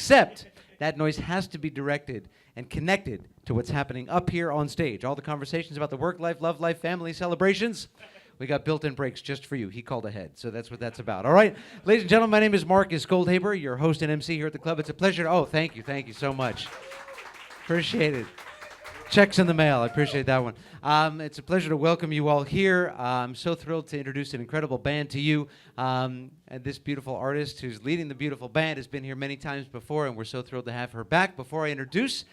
except that noise has to be directed and connected to what's happening up here on stage. All the conversations about the work life, love life, family celebrations, we got built-in breaks just for you. He called ahead, so that's what that's about. All right, ladies and gentlemen, my name is Marcus Goldhaber, your host and MC here at the club. It's a pleasure. Oh, thank you so much. Appreciate it. Checks in the mail. I appreciate that one. It's a pleasure to welcome you all here. I'm so thrilled to introduce an incredible band to you. And this beautiful artist who's leading the beautiful band has been here many times before, and we're so thrilled to have her back. Before I introduce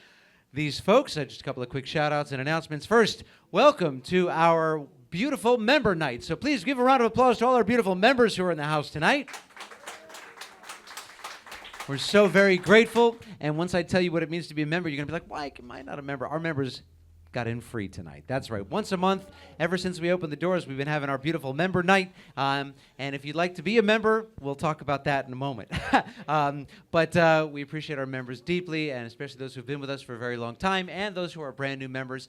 these folks, just a couple of quick shout-outs and announcements. First, welcome to our beautiful member night. So please give a round of applause to all our beautiful members who are in the house tonight. We're so very grateful, and once I tell you what it means to be a member, you're going to be like, why am I not a member? Our members got in free tonight. That's right. Once a month, ever since we opened the doors, we've been having our beautiful member night, and if you'd like to be a member, we'll talk about that in a moment. But we appreciate our members deeply, and especially those who've been with us for a very long time, and those who are brand new members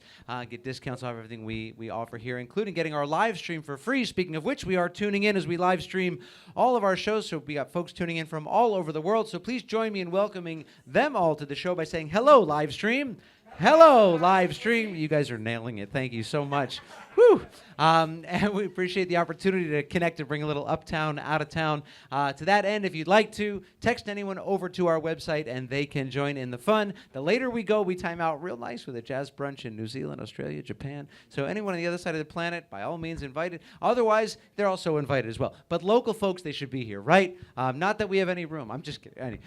get discounts off everything we offer here, including getting our live stream for free. Speaking of which, we are tuning in as we live stream all of our shows, so we got folks tuning in from all over the world, so please join me in welcoming them all to the show by saying, hello, live stream. Hello, live stream. You guys are nailing it. Thank you so much. Whew. And we appreciate the opportunity to connect and bring a little uptown, out of town. To that end, if you'd like to, text anyone over to our website and they can join in the fun. The later we go, we time out real nice with a jazz brunch in New Zealand, Australia, Japan. So anyone on the other side of the planet, by all means, invited. Otherwise, they're also invited as well. But local folks, they should be here, right? Not that we have any room. I'm just kidding.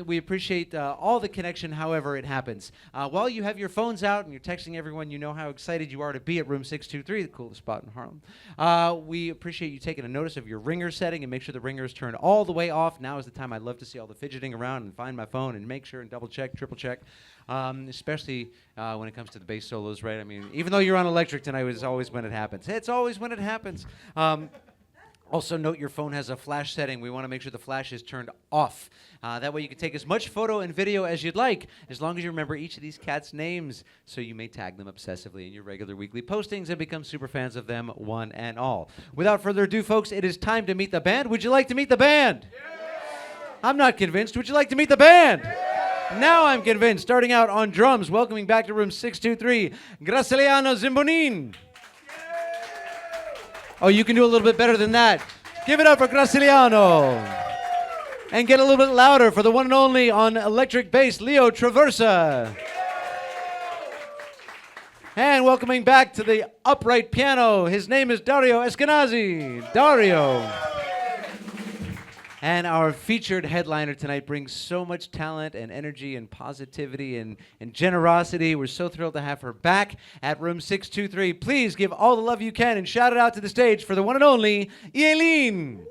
We appreciate all the connection, however it happens. While you have your phones out and you're texting everyone, you know how excited you are to be at room 623, the coolest spot in Harlem. We appreciate you taking a notice of your ringer setting and make sure the ringer is turned all the way off. Now is the time. I'd love to see all the fidgeting around and find my phone and make sure and double check, triple check, especially when it comes to the bass solos, right? I mean, even though you're on electric tonight, it's always when it happens. It's always when it happens. Also note your phone has a flash setting. We want to make sure the flash is turned off. That way you can take as much photo and video as you'd like, as long as you remember each of these cats' names, so you may tag them obsessively in your regular weekly postings and become super fans of them, one and all. Without further ado, folks, it is time to meet the band. Would you like to meet the band? Yeah. I'm not convinced. Would you like to meet the band? Yeah. Now I'm convinced. Starting out on drums, welcoming back to room 623, Graciliano Zambonin. Oh, you can do a little bit better than that. Give it up for Graciliano. And get a little bit louder for the one and only on electric bass, Leo Traversa. And welcoming back to the upright piano, his name is Dario Eskenazi. Dario. And our featured headliner tonight brings so much talent and energy and positivity and generosity. We're so thrilled to have her back at room 623. Please give all the love you can and shout it out to the stage for the one and only Elin.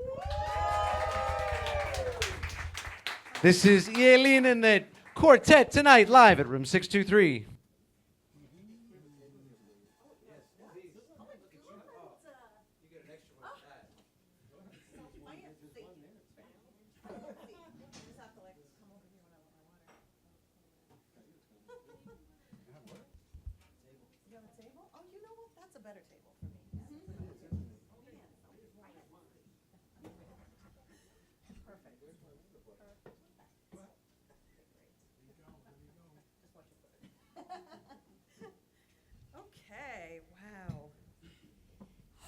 This is Elin and the quartet tonight live at room 623.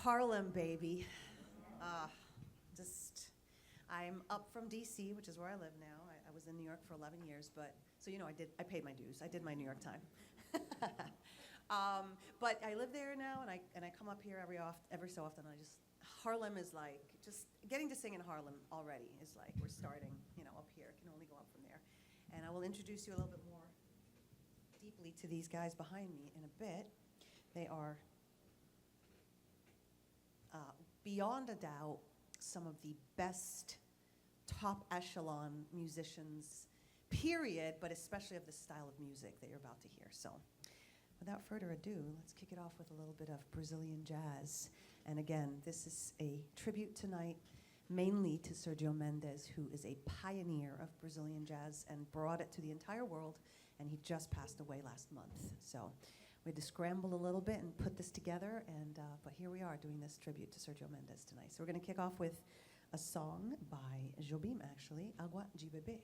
Harlem, baby. I'm up from D.C., which is where I live now. I was in New York for 11 years, but so you know, I paid my dues. I did my New York time. But I live there now, and I come up here every so often. Harlem is like just getting to sing in Harlem already is like we're starting, up here. It can only go up from there. And I will introduce you a little bit more deeply to these guys behind me in a bit. They are beyond a doubt some of the best top echelon musicians, period, but especially of the style of music that you're about to hear. So without further ado, let's kick it off with a little bit of Brazilian jazz. And again, this is a tribute tonight mainly to Sergio Mendes, who is a pioneer of Brazilian jazz and brought it to the entire world, and he just passed away last month. So we had to scramble a little bit and put this together, and but here we are doing this tribute to Sergio Mendes tonight. So we're going to kick off with a song by Jobim, actually, Água de Beber.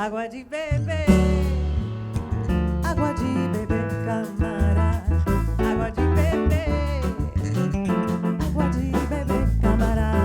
Água de beber, água de beber, camarada. Água de beber, água de beber, camarada.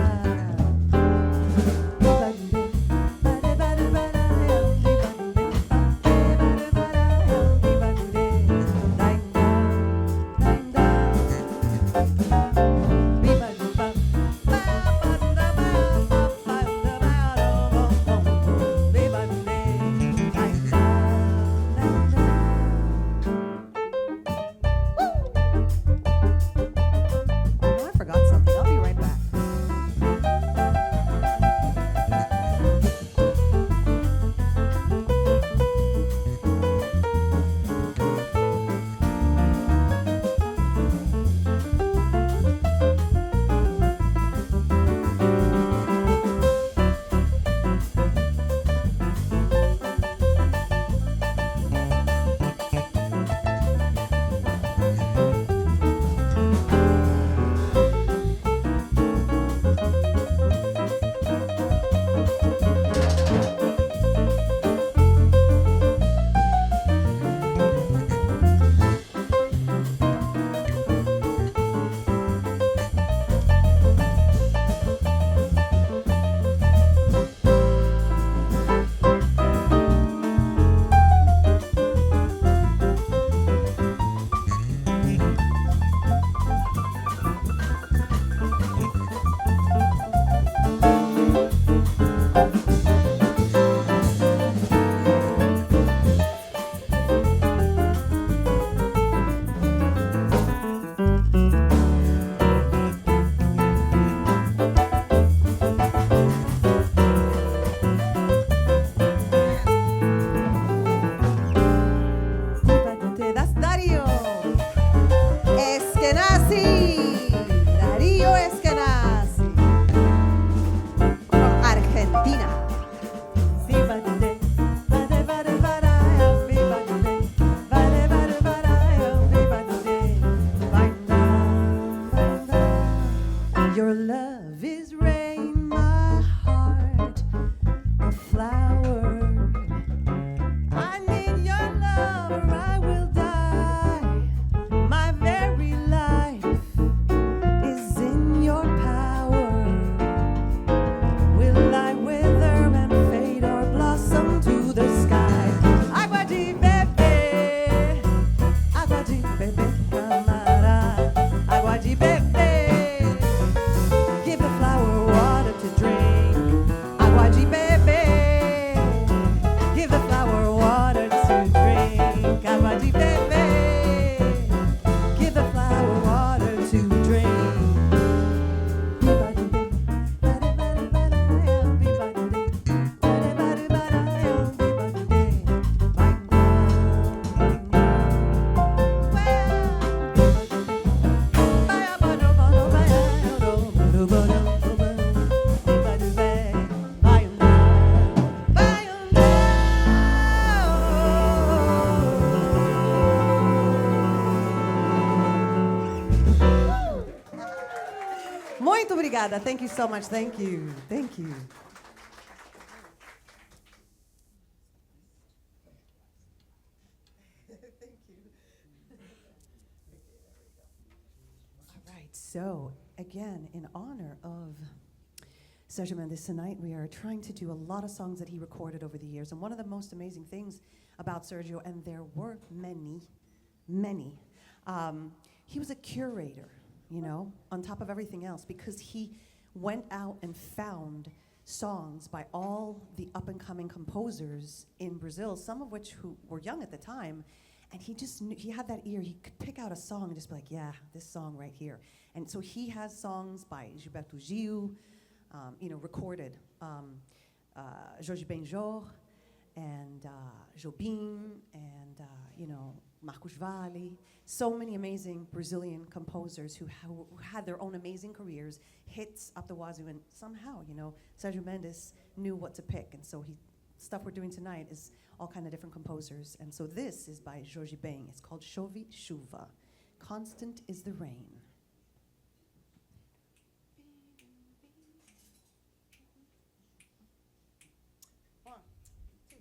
That's Dario Eskenazi. Dario Eskenazi from Argentina. Your love is rain, my heart a flower. I need your love or I will die. My very life is in your power. Will I wither and fade or blossom to the sky? Agua de bebé, agua de bebé, camarada. Agua de bebé, give the flower water to drink. Agua de bebé, give the flower water to drink. Agua de bebé, give the flower water to drink. Muito obrigada. Thank you so much. Thank you. Thank you. All right. So, again, in honor of Sergio Mendes tonight, we are trying to do a lot of songs that he recorded over the years. And one of the most amazing things about Sergio, and there were many, he was a curator, you know, on top of everything else, because he went out and found songs by all the up-and-coming composers in Brazil, some of which who were young at the time, and he just knew, he had that ear, he could pick out a song and just be like, yeah, this song right here. And so he has songs by Gilberto Gil, you know, recorded, Jorge Benjor, and Jobim, and, you know, Marcos Valle, so many amazing Brazilian composers who had their own amazing careers, hits up the wazoo, and somehow, you know, Sergio Mendes knew what to pick, and so stuff we're doing tonight is all kind of different composers, and so this is by Jorge Ben. It's called Chove Chuva. Constant is the rain. One, two.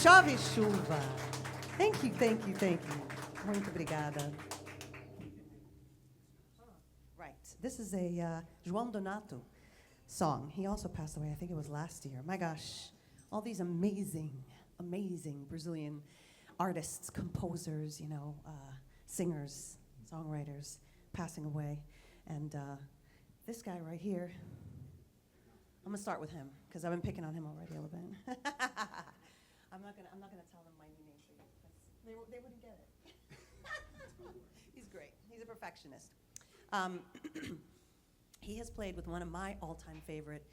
Chove chuva. Thank you, thank you, thank you. Muito obrigada. Right. This is a João Donato song. He also passed away, I think it was last year. My gosh, all these amazing, amazing Brazilian artists, composers, singers, songwriters passing away. And this guy right here, I'm gonna start with him because I've been picking on him already a little bit. I'm not gonna tell them my new name for you. They wouldn't get it. He's great. He's a perfectionist. He has played with one of my all-time favorite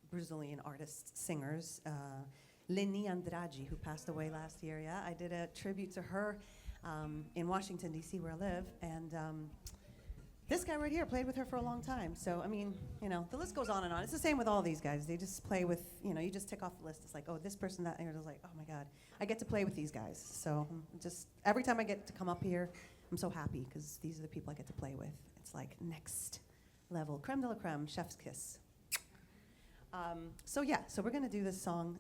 Brazilian artists, singers, Leni Andrade, who passed away last year. Yeah, I did a tribute to her in Washington, D.C., where I live, and this guy right here played with her for a long time. So, I mean, the list goes on and on. It's the same with all these guys. They just play with, you just tick off the list. It's like, oh, this person, that, and you're just like, oh my God, I get to play with these guys. So, just every time I get to come up here, I'm so happy because these are the people I get to play with. It's like next level, creme de la creme, chef's kiss. So we're gonna do this song,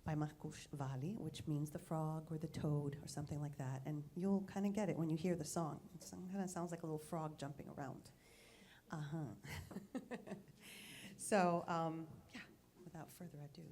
by Marcos Valle, which means the frog or the toad or something like that. And you'll kind of get it when you hear the song. It kind of sounds like a little frog jumping around. So, without further ado.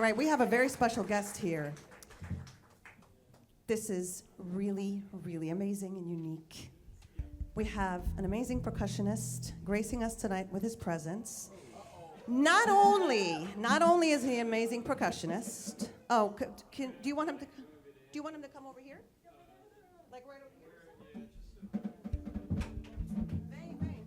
right, we have a very special guest here. This is really, really amazing and unique. We have an amazing percussionist gracing us tonight with his presence. Not only is he an amazing percussionist. Oh, do you want him to come over here? Like right over here? Bang, bang.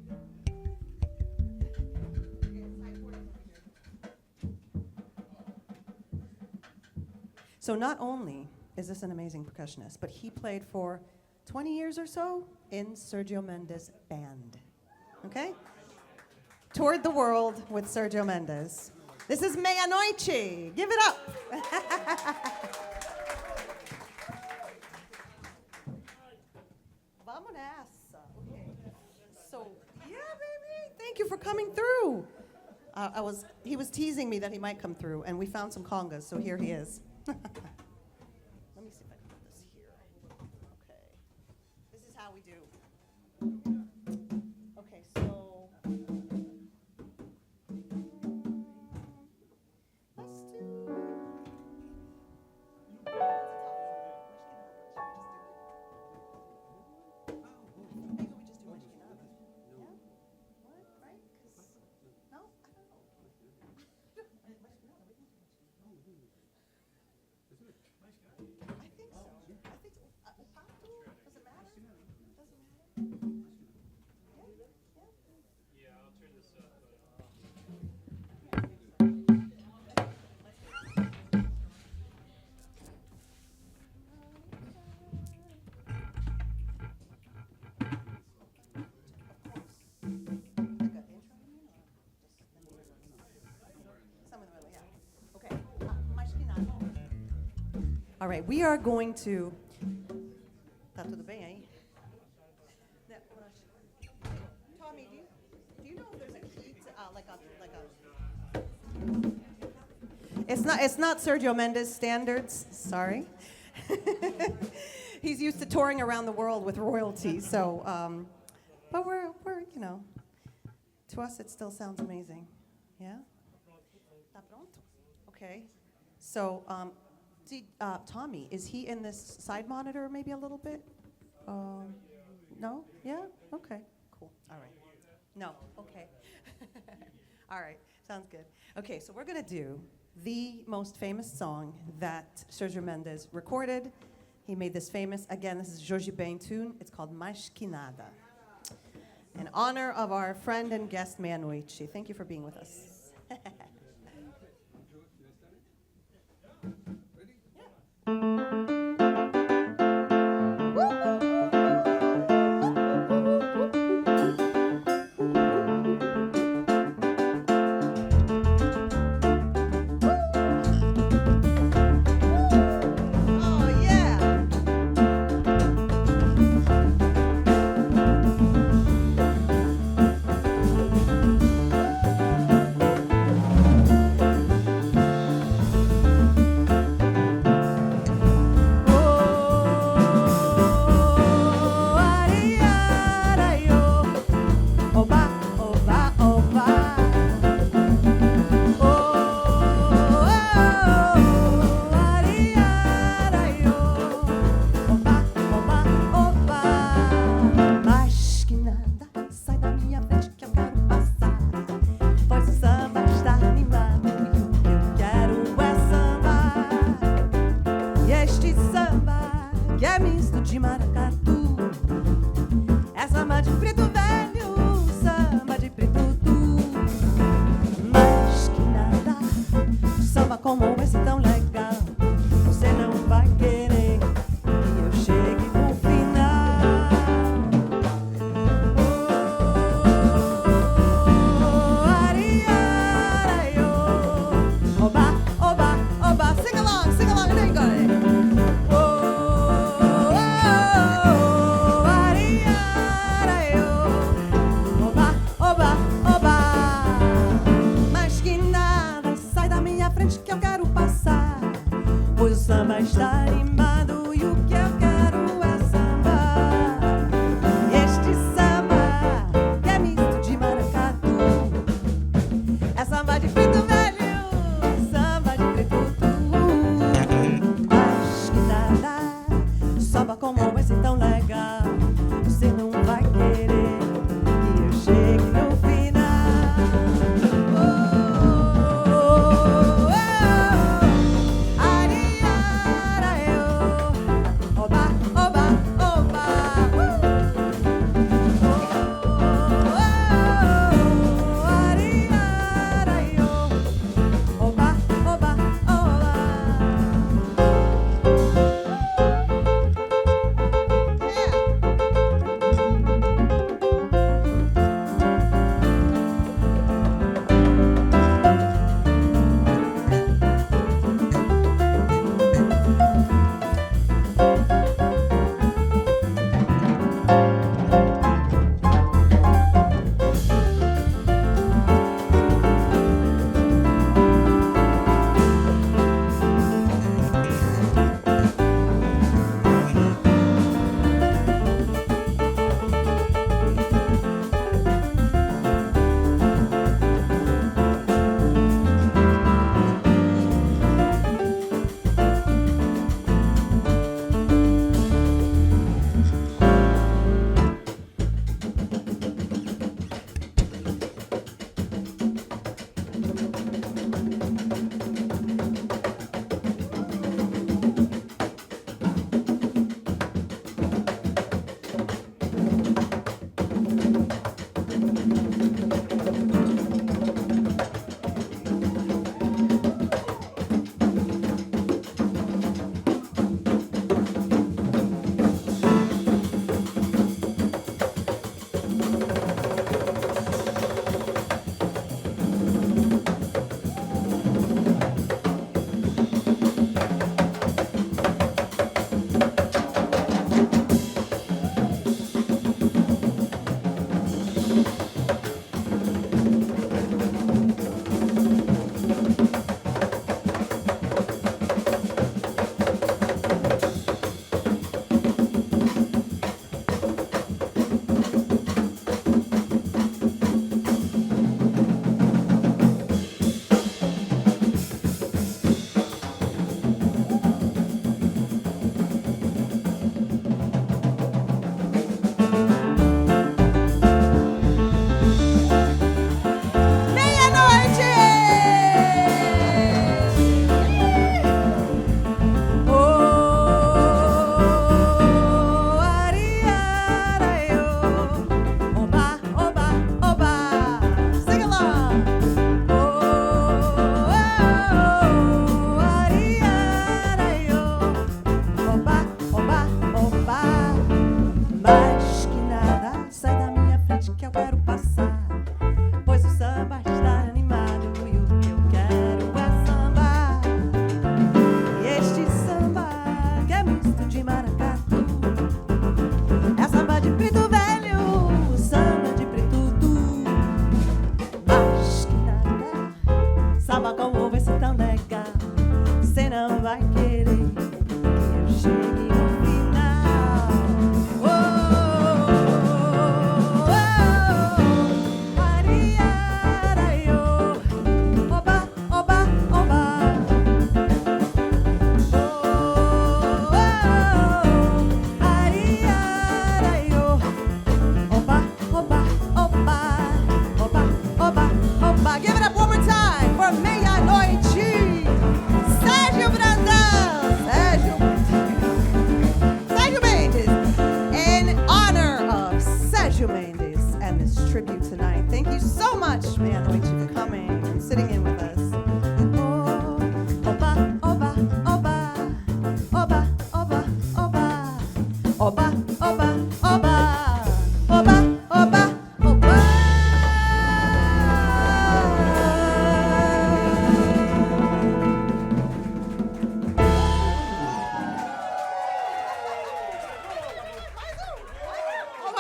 So not only is this an amazing percussionist, but he played for 20 years or so in Sergio Mendes' band. Okay? Toured the world with Sergio Mendes. This is Meia-Noite. Give it up. Vamos nessa. Okay. So, yeah, baby. Thank you for coming through. He was teasing me that he might come through, and we found some congas, so here he is. Let me see if I can put this here. Okay. This is how we do. Okay, so let's do. Maybe we just do Mashkinada. Yeah? What? Right? 'Cause no, I don't know. I think so. Pacto? Does it matter? Doesn't matter? Yeah, I'll turn this up. All right, we are going to. Tá tudo bem aí? Tommy, do you know if there's a key to, like a? It's not Sergio Mendes standards. Sorry. He's used to touring around the world with royalty, so. But we're to us it still sounds amazing. Yeah. Tá pronto? Okay. So. Tommy, is he in this side monitor maybe a little bit? No? Yeah? Okay. Cool. All right. No? Okay. All right. Sounds good. Okay, so we're going to do the most famous song that Sergio Mendes recorded. He made this famous. Again, this is Jorge Ben tune. It's called Mashkinada. In honor of our friend and guest, Meia-Noite. Thank you for being with us.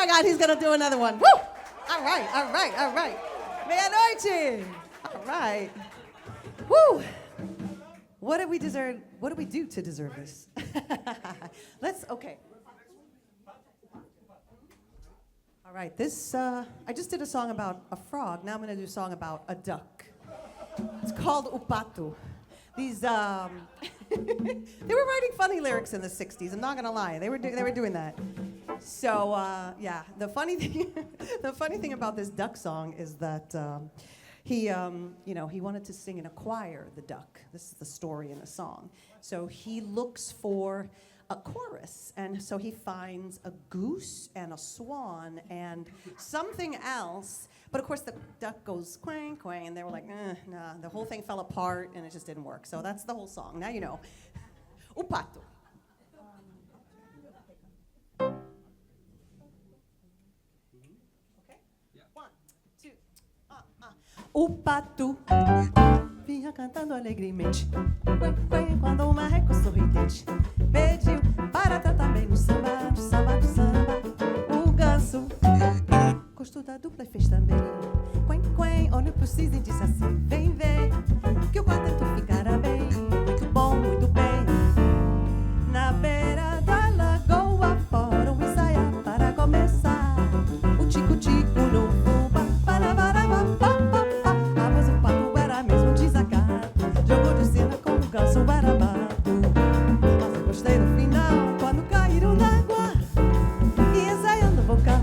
my God, he's gonna do another one. Woo! All right, all right, all right. Meia-noite. All right. Woo! What did we deserve? What did we do to deserve this? Okay. All right, this, I just did a song about a frog. Now I'm gonna do a song about a duck. It's called O Pato. These, they were writing funny lyrics in the 60s, I'm not gonna lie. They were doing that. So, yeah, the funny thing about this duck song is that he wanted to sing in a choir, the duck. This is the story in the song. So he looks for a chorus, and so he finds a goose and a swan and something else. But of course the duck goes quang, quang, and they were like, nah, the whole thing fell apart and it just didn't work. So that's the whole song. Now you know. O Pato. Okay? Yeah. 1, 2, O pato vinha cantando alegremente, quando o marreco sorridente pediu para tratar bem no samba, do samba, do samba. O ganso gostou da dupla e fez também. Olhou pro cisne e disse assim: vem ver, que o quarteto ficará bem. Muito bom, muito bem. Na beira da lagoa foram ensaiar para começar. O tico-tico no fubá, para. Mas o pato era mesmo desacato, jogou de cena com o ganso barabato. Mas eu gostei do final, quando caíram na água e ensaiando o vocal.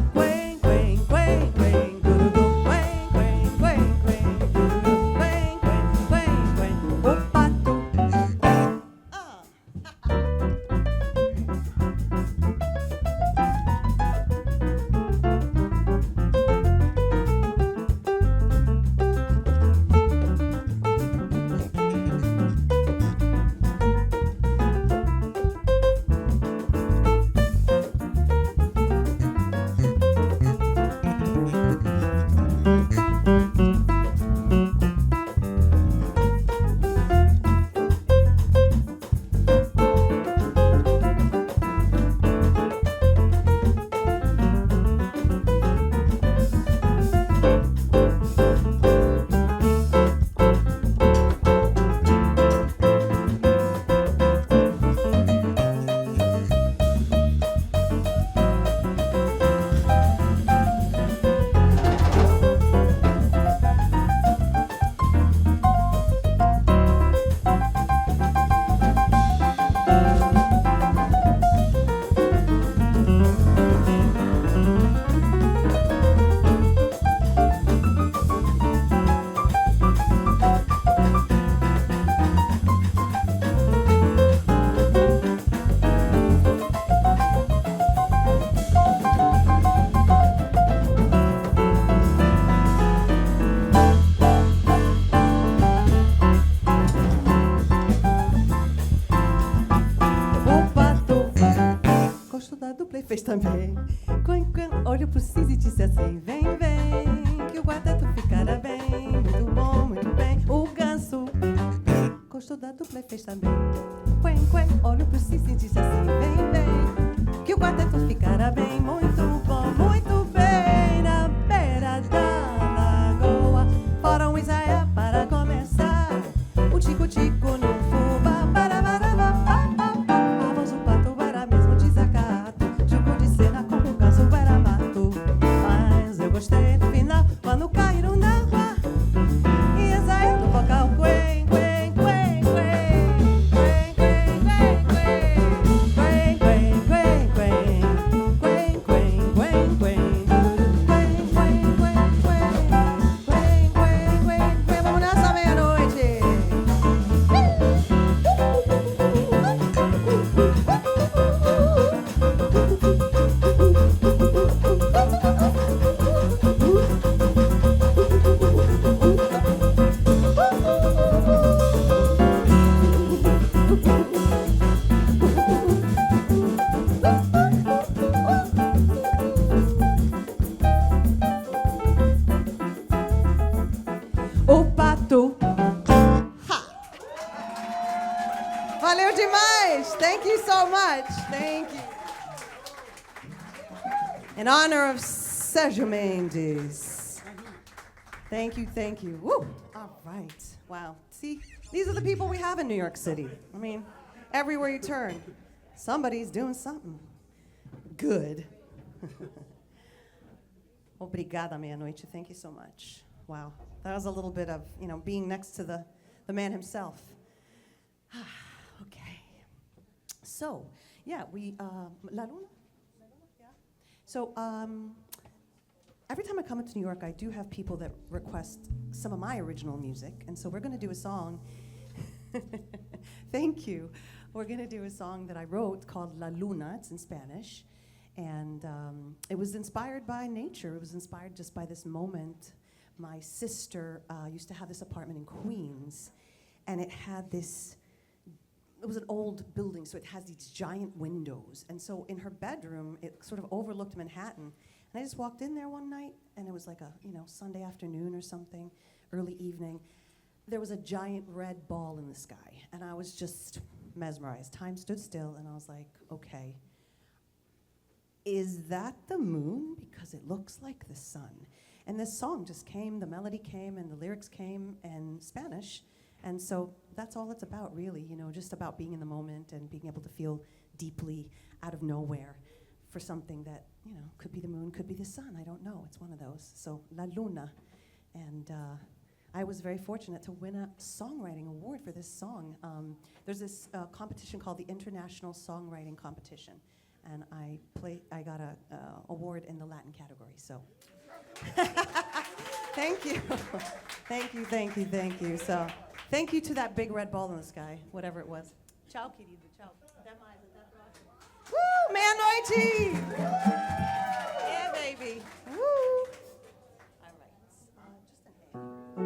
Fez também. Olha pro Cis e disse assim: vem, vem, que o quarteto ficará bem. Muito bom, muito bem. O ganso gostou da dupla e fez também. Olha pro Cis e disse assim: vem, vem, que o quarteto ficará bem. Muito bom, muito bem. Na beira da lagoa foram ensaiar para começar. O tico-tico no fubá, mas o pato era mesmo desacato, jogou de cena com o ganso era mato. Mas eu gostei do final, quando caíram na água e ensaiando o vocal. Vamos nessa meia-noite. O pato. Ha! Valeu demais. Thank you so much. Thank you. In honor of Sergio Mendes. Thank you, thank you. Woo! All right. Wow. See, these are the people we have in New York City. I mean, everywhere you turn, somebody's doing something good. Obrigada, meia-noite. Thank you so much. Wow. That was a little bit of, being next to the man himself. Okay. So, yeah, La Luna? Yeah. So, every time I come into New York, I do have people that request some of my original music, and so we're going to do a song. Thank you. We're going to do a song that I wrote called La Luna. It's in Spanish, and it was inspired by nature. It was inspired just by this moment. My sister used to have this apartment in Queens, and it was an old building, so it has these giant windows, and so in her bedroom, it sort of overlooked Manhattan. And I just walked in there one night, and it was like a Sunday afternoon or something, early evening. There was a giant red ball in the sky, and I was just mesmerized. Time stood still, and I was like, okay, is that the moon? Because it looks like the sun. And this song just came, the melody came, and the lyrics came in Spanish. And so that's all it's about, really, just about being in the moment and being able to feel deeply out of nowhere for something that, could be the moon, could be the sun, I don't know. It's one of those. So, La Luna. And I was very fortunate to win a songwriting award for this song. There's this competition called the International Songwriting Competition. And I got an award in the Latin category, so. Thank you. Thank you, thank you, thank you. So, thank you to that big red ball in the sky, whatever it was. Ciao, querido, ciao. Woo, man noite! Yeah, baby. Woo! All right, just an A.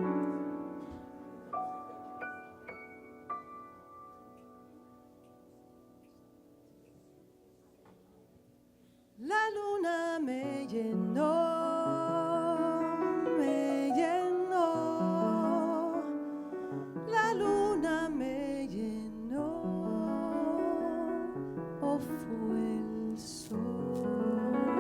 La luna me llenó. La luna me llenó, o fue el sol.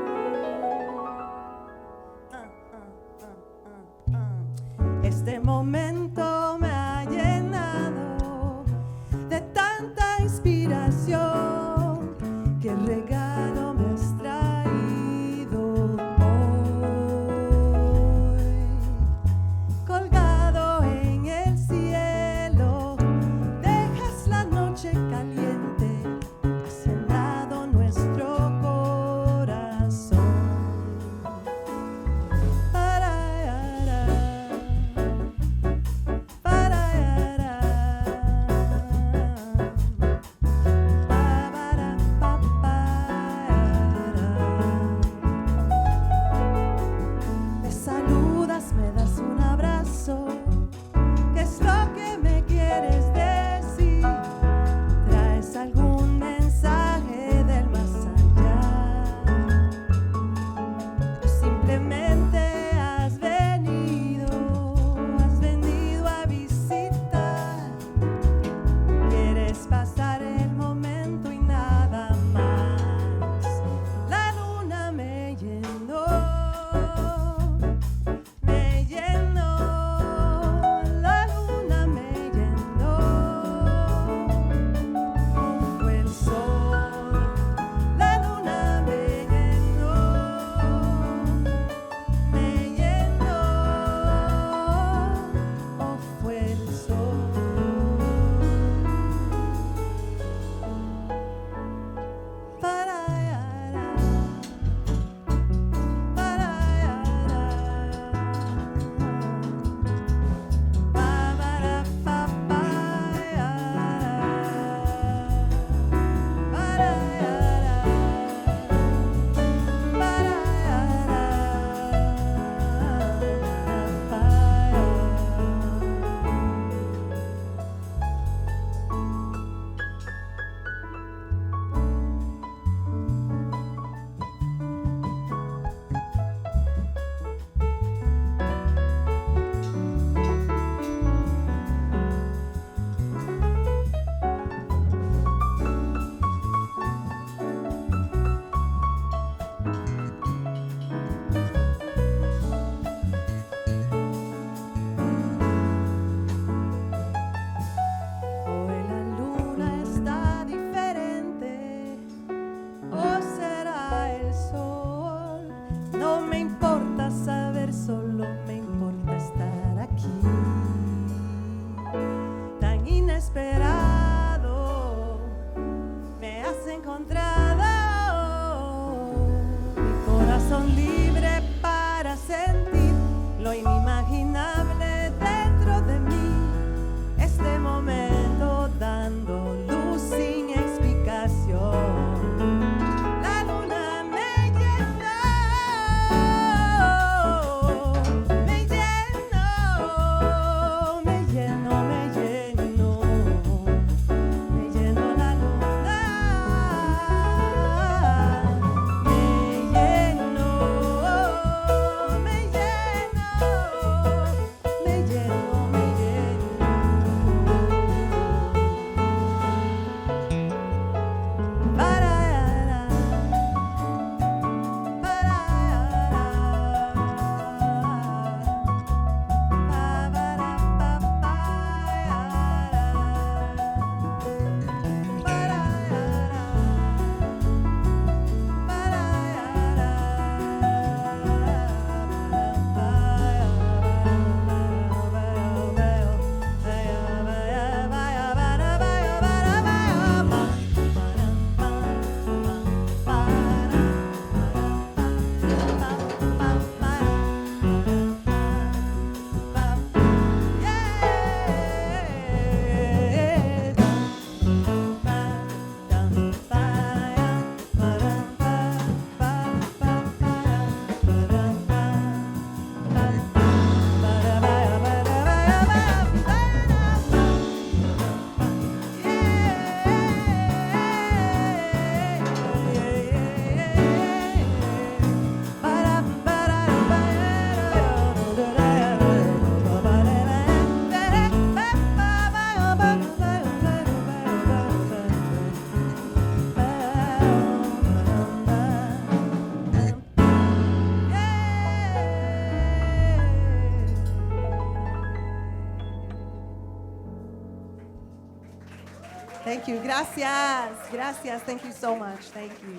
Thank you. Gracias. Gracias. Thank you so much. Thank you.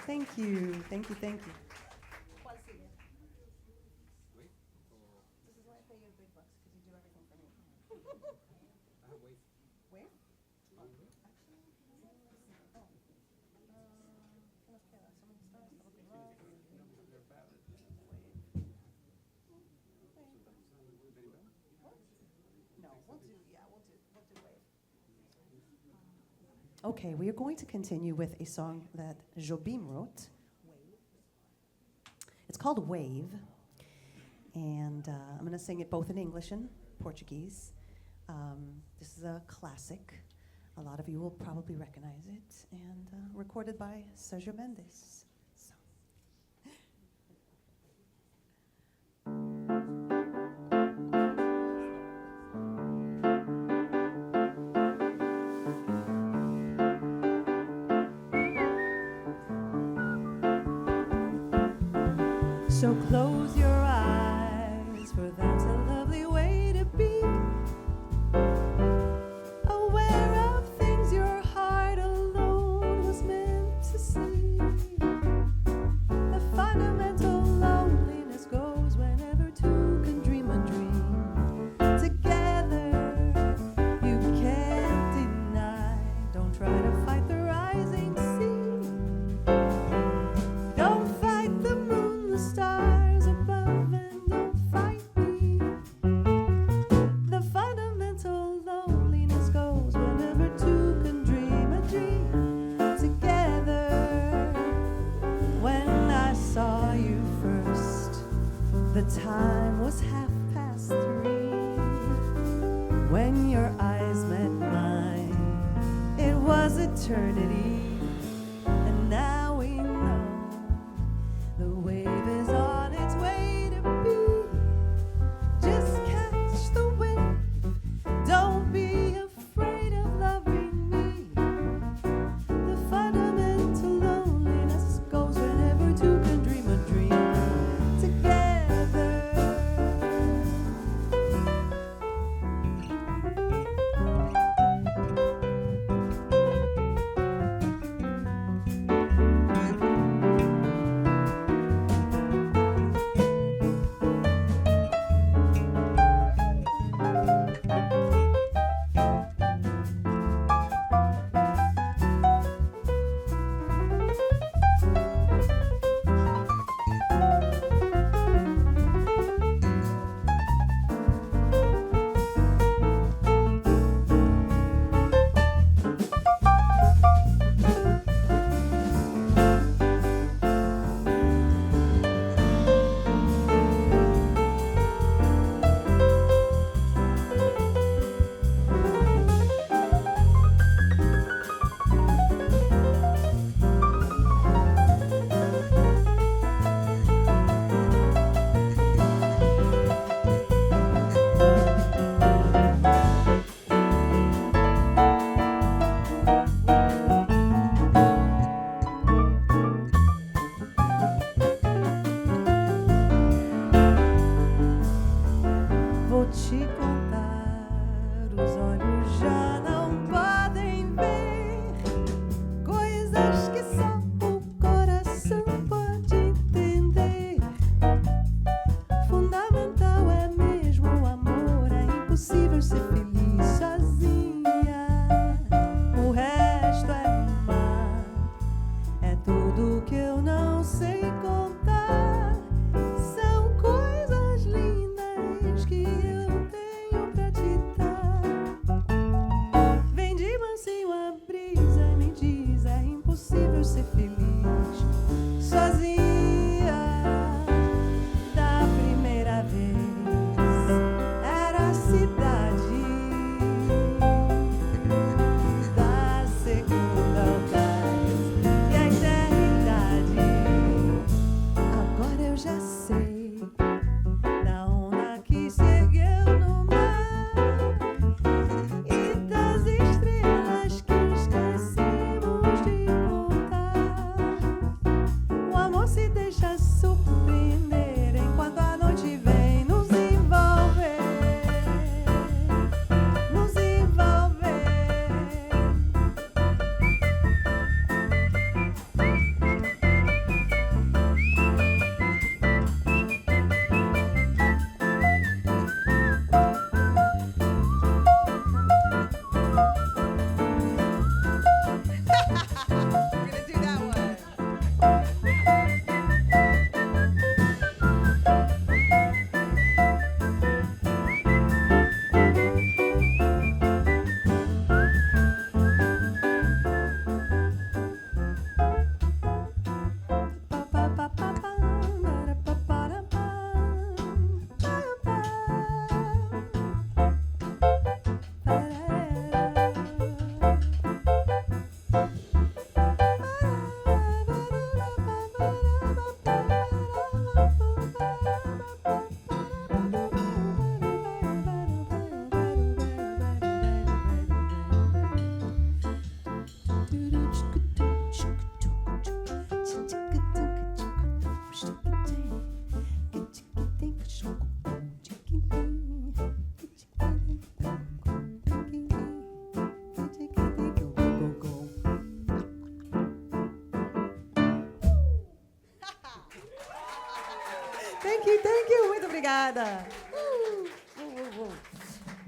Thank you. Thank you. Thank you. This is why I pay you big bucks, because you do everything for me. Wave? No, we'll do wave. Okay, we are going to continue with a song that Jobim wrote. It's called Wave, and I'm going to sing it both in English and Portuguese. This is a classic. A lot of you will probably recognize it, and recorded by Sergio Mendes. So. So close your eyes, for that's a lovely way to be. Aware of things your heart alone was meant to see. The fundamental loneliness goes whenever two can dream a dream. Together, you can't deny. Don't try to fight the rising sea. Don't fight the moon, the stars above, and don't fight me. The fundamental loneliness goes whenever two can dream a dream together. When I saw you first, the time was 3:30. When your eyes met mine, it was eternity. And now we know the wave is on its way to be. Just catch the wave. Don't be afraid of loving me. The fundamental loneliness goes whenever two can dream a dream together. Vou te contar, os olhos já não podem ver coisas que só o coração pode entender. Fundamental é mesmo o amor, é impossível ser feliz sozinha. O resto é mar, é tudo que eu não sei contar. São coisas lindas que eu tenho pra te dar. Vem de mansinho a brisa e me diz, é impossível ser feliz sozinha. Da primeira vez era a cidade, da segunda o gás e a eternidade. Agora eu já sei da onda que se ergueu no mar e das estrelas que esquecemos de contar. O amor se deixa surpreender enquanto a noite vem nos envolver, nos envolver. Thank you. Muito obrigada.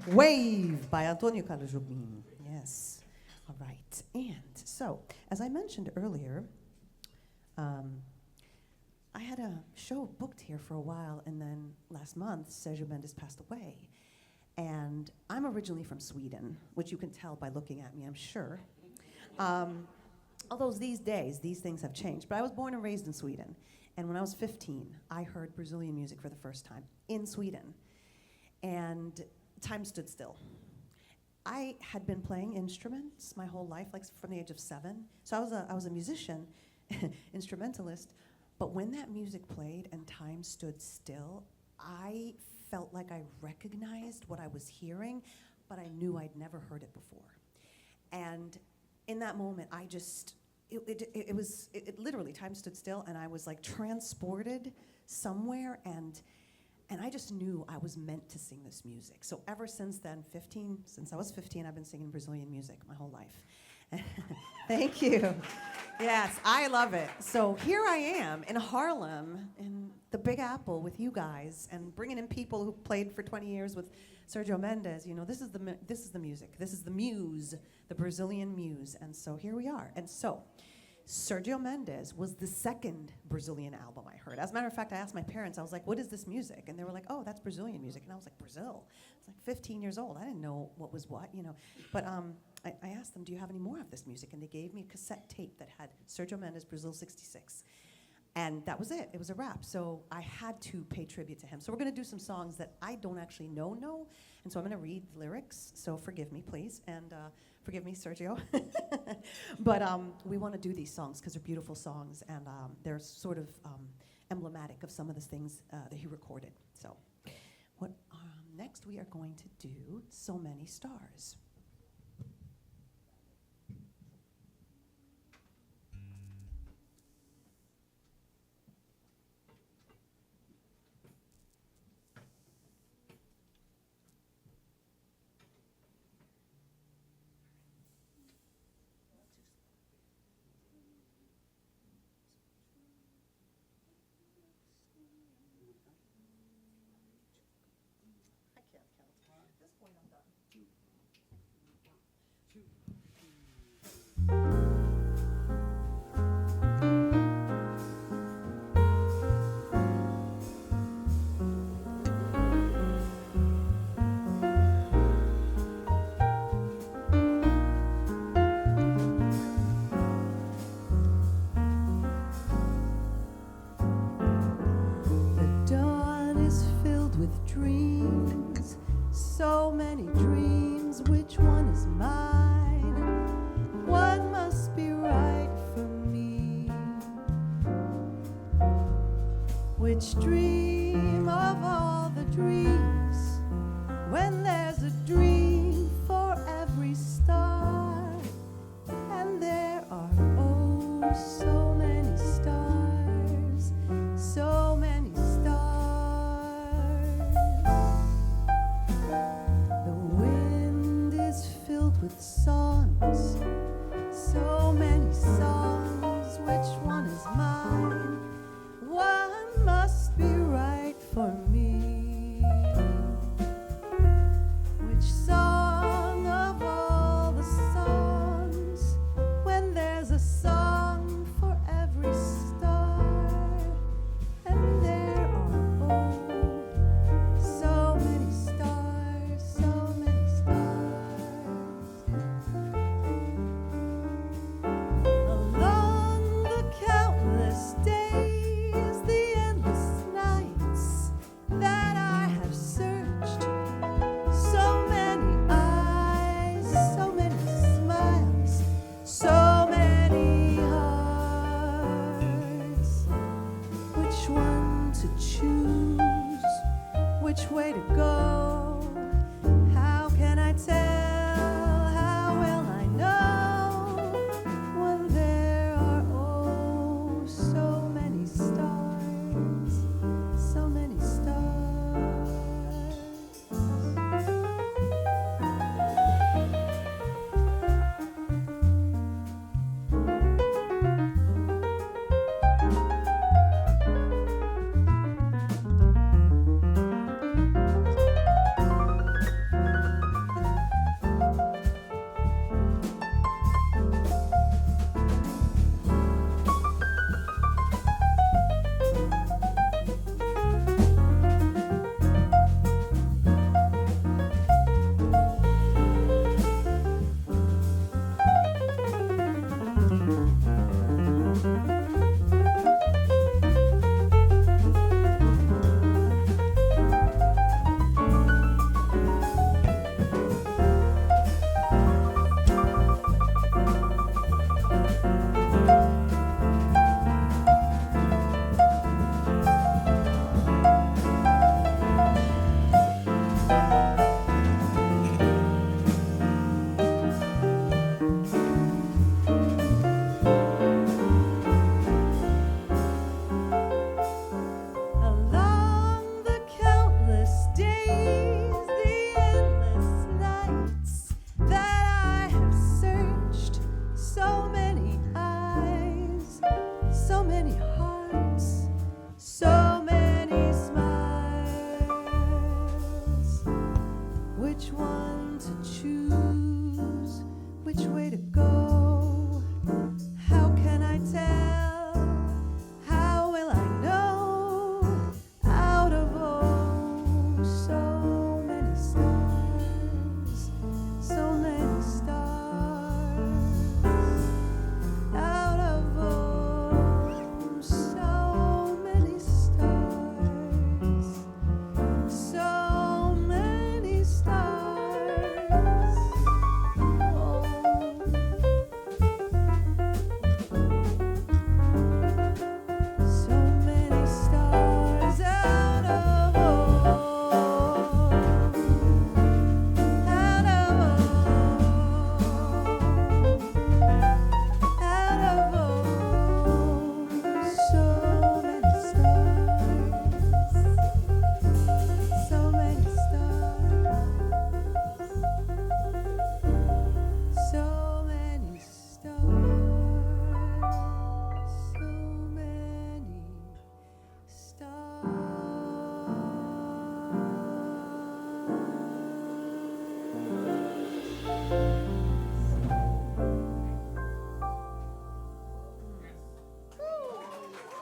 Wave by Antônio Carlos Jobim. Yes. All right. And so, as I mentioned earlier, I had a show booked here for a while, and then last month, Sergio Mendes passed away. And I'm originally from Sweden, which you can tell by looking at me, I'm sure. Although these days, these things have changed. But I was born and raised in Sweden. And when I was 15, I heard Brazilian music for the first time in Sweden. And time stood still. I had been playing instruments my whole life, like from the age of 7. So I was a musician, instrumentalist. But when that music played and time stood still, I felt like I recognized what I was hearing, but I knew I'd never heard it before. And in that moment, I just, it literally, time stood still, and I was like transported somewhere, and I just knew I was meant to sing this music. So ever since then, since I was 15, I've been singing Brazilian music my whole life. Thank you. Yes, I love it. So here I am in Harlem, in the Big Apple with you guys, and bringing in people who played for 20 years with Sergio Mendes. You know, this is the music. This is the muse, the Brazilian muse. And so here we are. And so Sergio Mendes was the second Brazilian album I heard. As a matter of fact, I asked my parents, I was like, what is this music? And they were like, oh, that's Brazilian music. And I was like, Brazil? I was like 15 years old. I didn't know what was what, you know. But I asked them, do you have any more of this music? And they gave me a cassette tape that had Sergio Mendes, Brazil 66. And that was it. It was a wrap. So I had to pay tribute to him. So we're going to do some songs that I don't actually know. And so I'm going to read lyrics. So forgive me, please. And forgive me, Sergio. But we want to do these songs because they're beautiful songs. And they're sort of emblematic of some of the things that he recorded. So next we are going to do So Many Stars. So many dreams, which one is mine? What must be right for me? Which dream of all the dreams? When there's a dream for every star, and there are oh so many stars, so many stars. With songs, so many songs, which one is mine? One must be right for me. Which song of all the songs, when there's a song for every star, and there are oh so many stars, so many stars. Which way to go? How can I tell? How will I know when there are oh so many stars, so many stars?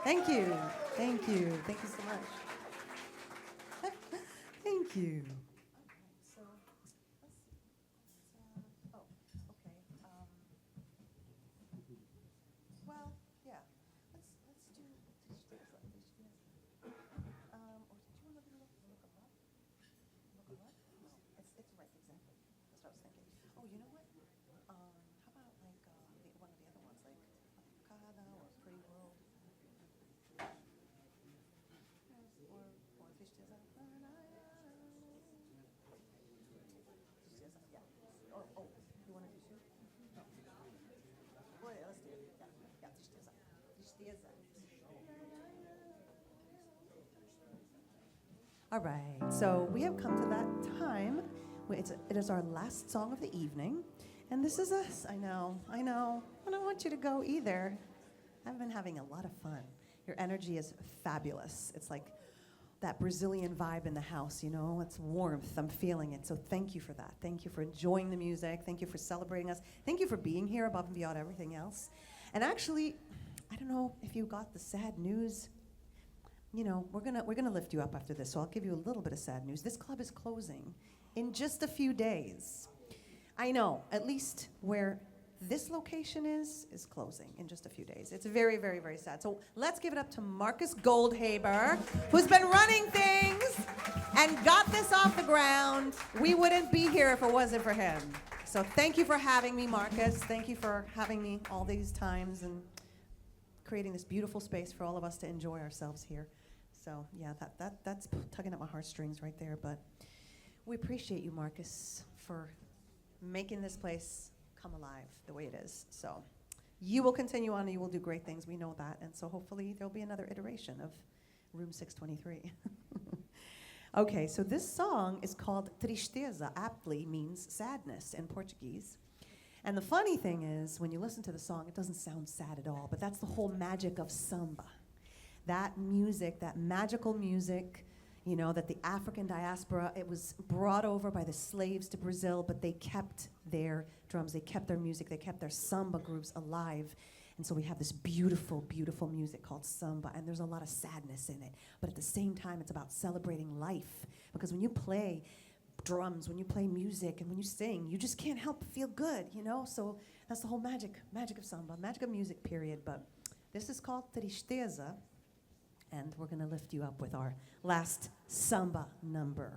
Thank you. Thank you. Thank you so much. Thank you. So, let's see. Oh, okay. Well, yeah. Let's do tristeza. Or do you want to look them up? Look them up? No, it's right, exactly. That's what I was thinking. Oh, you know what? How about like one of the other ones, like Cada or Pretty World? Or tristeza. Tristeza, yeah. Oh, you want to do two? No. Well, yeah, let's do it. Yeah, tristeza. Tristeza. All right, so we have come to that time. It is our last song of the evening. And this is us. I know. I don't want you to go either. I've been having a lot of fun. Your energy is fabulous. It's like that Brazilian vibe in the house, you know? It's warmth. I'm feeling it. So thank you for that. Thank you for enjoying the music. Thank you for celebrating us. Thank you for being here above and beyond everything else. And actually, I don't know if you got the sad news. You know, we're gonna lift you up after this, so I'll give you a little bit of sad news. This club is closing in just a few days. I know, at least where this location is closing in just a few days. It's very, very, very sad. So let's give it up to Marcus Goldhaber, who's been running things and got this off the ground. We wouldn't be here if it wasn't for him. So thank you for having me, Marcus. Thank you for having me all these times and creating this beautiful space for all of us to enjoy ourselves here. So yeah, that's tugging at my heartstrings right there. But we appreciate you, Marcus, for making this place come alive the way it is. So you will continue on and you will do great things. We know that. And so hopefully there'll be another iteration of Room 623. Okay, so this song is called Tristeza, aptly means sadness in Portuguese. And the funny thing is, when you listen to the song, it doesn't sound sad at all, but that's the whole magic of samba. That music, that magical music, you know, that the African diaspora, it was brought over by the slaves to Brazil, but they kept their drums, they kept their music, they kept their samba groups alive. And so we have this beautiful, beautiful music called samba, and there's a lot of sadness in it. But at the same time, it's about celebrating life. Because when you play drums, when you play music, and when you sing, you just can't help but feel good, you know? So that's the whole magic of samba, magic of music, period. But this is called Tristeza, and we're gonna lift you up with our last samba number.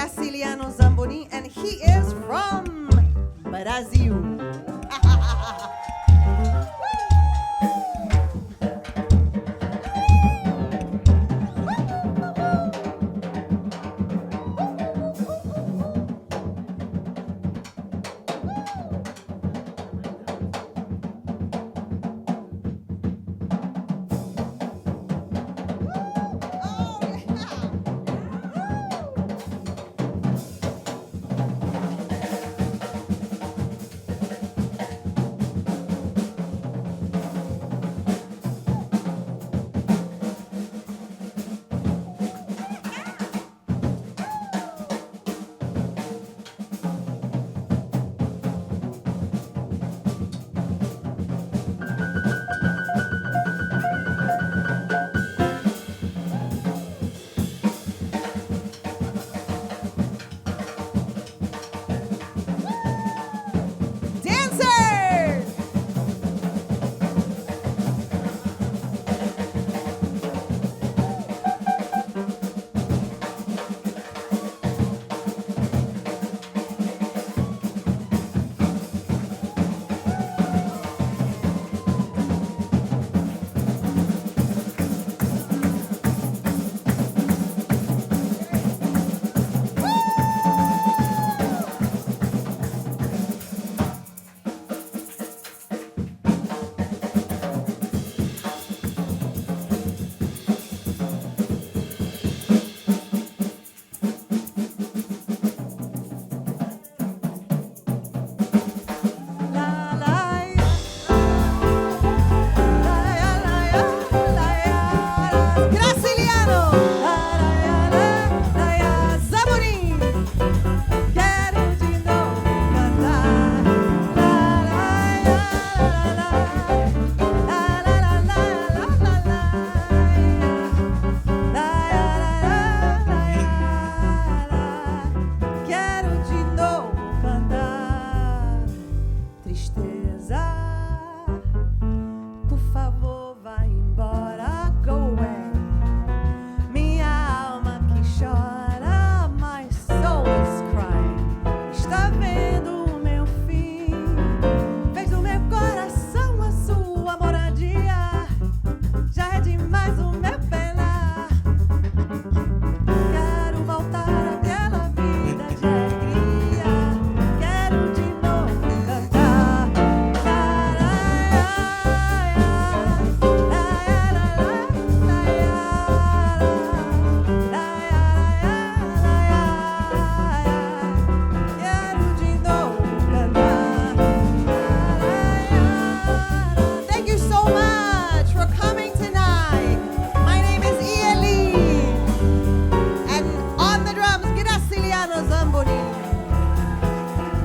Graciliano Zambonin, and he is from Brazil.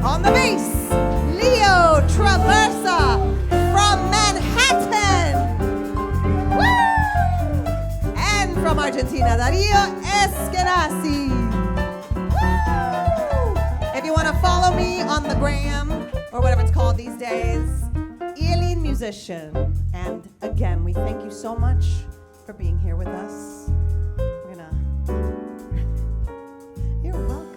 On the bass, Leo Traversa from Manhattan. Woo! And from Argentina, Dario Eskenazi. Woo! If you want to follow me on the gram, or whatever it's called these days, Elin Musician. And again, we thank you so much for being here with us. We're gonna... You're welcome.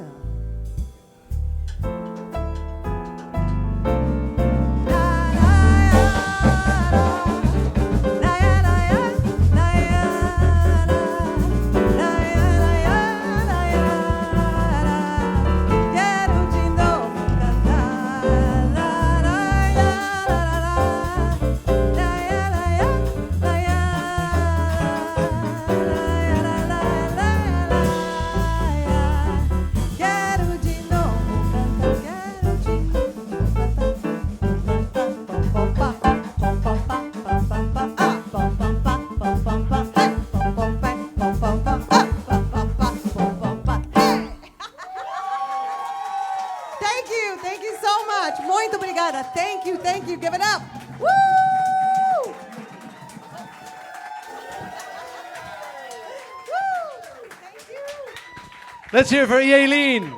Thank you. Give it up. Woo! Woo! Thank you. Let's hear it for Elin.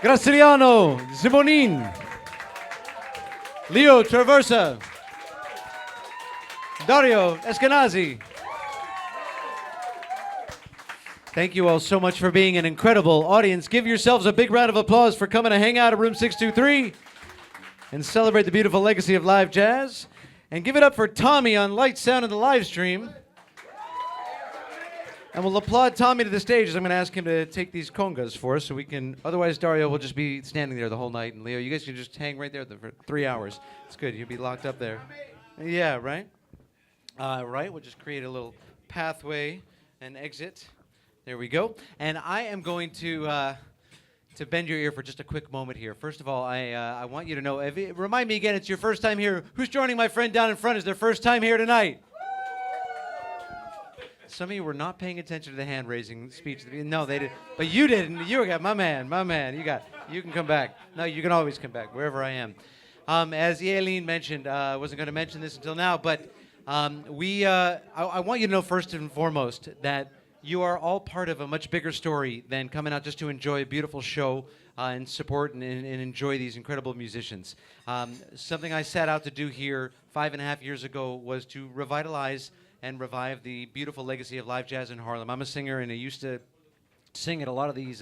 Graciliano Zambonin. Leo Traversa. Dario Eskenazi. Thank you all so much for being an incredible audience. Give yourselves a big round of applause for coming to hang out at room 623 and celebrate the beautiful legacy of live jazz. And give it up for Tommy on light, sound, and the live stream. And we'll applaud Tommy to the stage as I'm going to ask him to take these congas for us so we can, otherwise Dario will just be standing there the whole night. And Leo, you guys can just hang right there for 3 hours. It's good. You'll be locked up there. Yeah, right? Right, we'll just create a little pathway and exit. There we go. And I am going to bend your ear for just a quick moment here. First of all, I want you to know, remind me again, it's your first time here. Who's joining my friend down in front? Is their first time here tonight? Some of you were not paying attention to the hand-raising speech. No, they did. But you didn't. You got my man. You can come back. No, you can always come back, wherever I am. As Elin mentioned, I wasn't going to mention this until now, but I want you to know first and foremost that you are all part of a much bigger story than coming out just to enjoy a beautiful show and support and enjoy these incredible musicians. Something I set out to do here 5.5 years ago was to revitalize and revive the beautiful legacy of live jazz in Harlem. I'm a singer, and I used to sing at a lot of these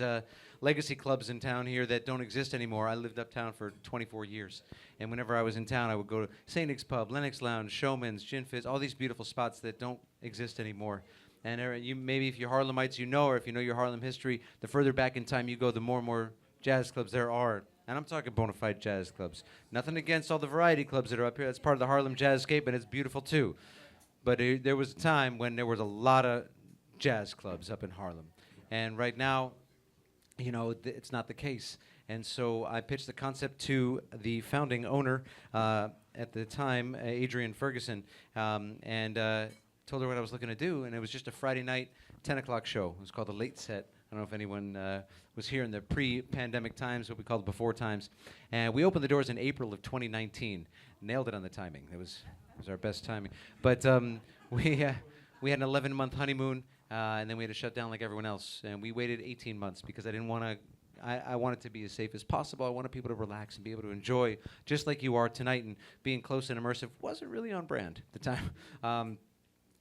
legacy clubs in town here that don't exist anymore. I lived uptown for 24 years, and whenever I was in town, I would go to St. Nick's Pub, Lennox Lounge, Showman's, Gin Fizz, all these beautiful spots that don't exist anymore. And maybe if you're Harlemites, you know, or if you know your Harlem history, the further back in time you go, the more and more jazz clubs there are. And I'm talking bona fide jazz clubs. Nothing against all the variety clubs that are up here. That's part of the Harlem jazzscape, and it's beautiful too. But there was a time when there was a lot of jazz clubs up in Harlem. And right now, you know, it's not the case. And so I pitched the concept to the founding owner at the time, Adriane Ferguson, and told her what I was looking to do. And it was just a Friday night, 10 o'clock show. It was called The Late Set. I don't know if anyone was here in the pre-pandemic times, what we called before times. And we opened the doors in April of 2019. Nailed it on the timing. It was our best timing. But we had an 11-month honeymoon, and then we had to shut down like everyone else. And we waited 18 months because I didn't want to. I wanted to be as safe as possible. I wanted people to relax and be able to enjoy, just like you are tonight. And being close and immersive wasn't really on brand at the time.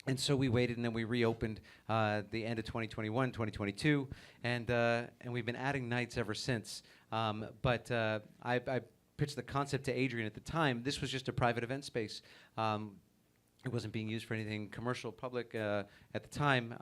And so we waited, and then we reopened the end of 2021, 2022, and we've been adding nights ever since. But I pitched the concept to Adriane at the time. This was just a private event space. It wasn't being used for anything commercial, public at the time,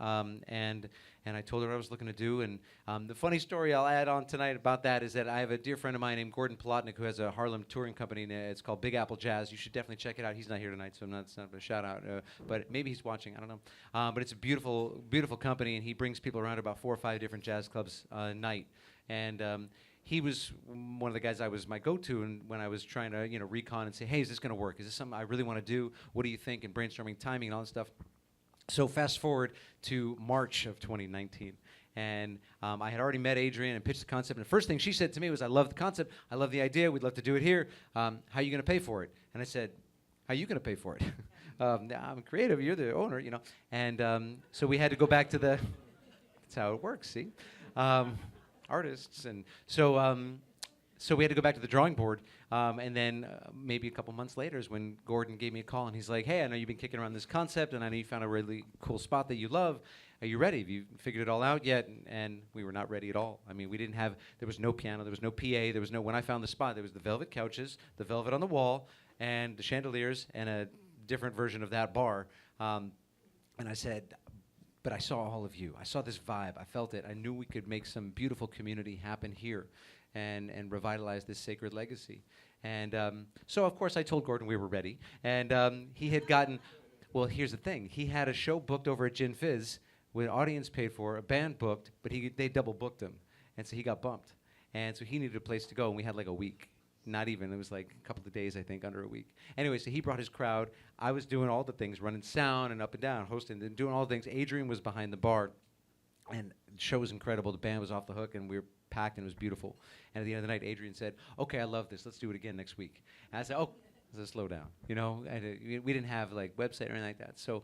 and I told her what I was looking to do. And the funny story I'll add on tonight about that is that I have a dear friend of mine named Gordon Plotnick who has a Harlem touring company. And it's called Big Apple Jazz. You should definitely check it out. He's not here tonight, so it's not a shout out, but maybe he's watching. I don't know. But it's a beautiful, beautiful company, and he brings people around to about 4 or 5 different jazz clubs a night. And he was one of the guys I was my go-to, and when I was trying to, you know, recon and say, hey, is this going to work? Is this something I really want to do? What do you think? And brainstorming timing and all that stuff. So fast forward to March of 2019, and I had already met Adriane and pitched the concept. And the first thing she said to me was, I love the concept. I love the idea. We'd love to do it here. How are you going to pay for it? And I said, how are you going to pay for it? I'm creative. You're the owner, you know. And so we had to go back to the, that's how it works, see? Artists, and so we had to go back to the drawing board, and then maybe a couple months later is when Gordon gave me a call, and he's like, hey, I know you've been kicking around this concept, and I know you found a really cool spot that you love. Are you ready? Have you figured it all out yet? And we were not ready at all. I mean, there was no piano, there was no PA, there was no, when I found the spot, there was the velvet couches, the velvet on the wall, and the chandeliers, and a different version of that bar. And I said, but I saw all of you. I saw this vibe. I felt it. I knew we could make some beautiful community happen here and revitalize this sacred legacy. And so, of course, I told Gordon we were ready. And he had gotten, well, here's the thing. He had a show booked over at Gin Fizz with an audience paid for, a band booked, but they double booked him. And so he got bumped. And so he needed a place to go, and we had like a week. Not even. It was like a couple of days, I think, under a week. Anyway, so he brought his crowd. I was doing all the things, running sound and up and down, hosting, and doing all the things. Adriane was behind the bar, and the show was incredible. The band was off the hook, and we were packed, and it was beautiful. And at the end of the night, Adriane said, okay, I love this. Let's do it again next week. And I said, oh, let's slow down. You know, we didn't have, like, website or anything like that. So,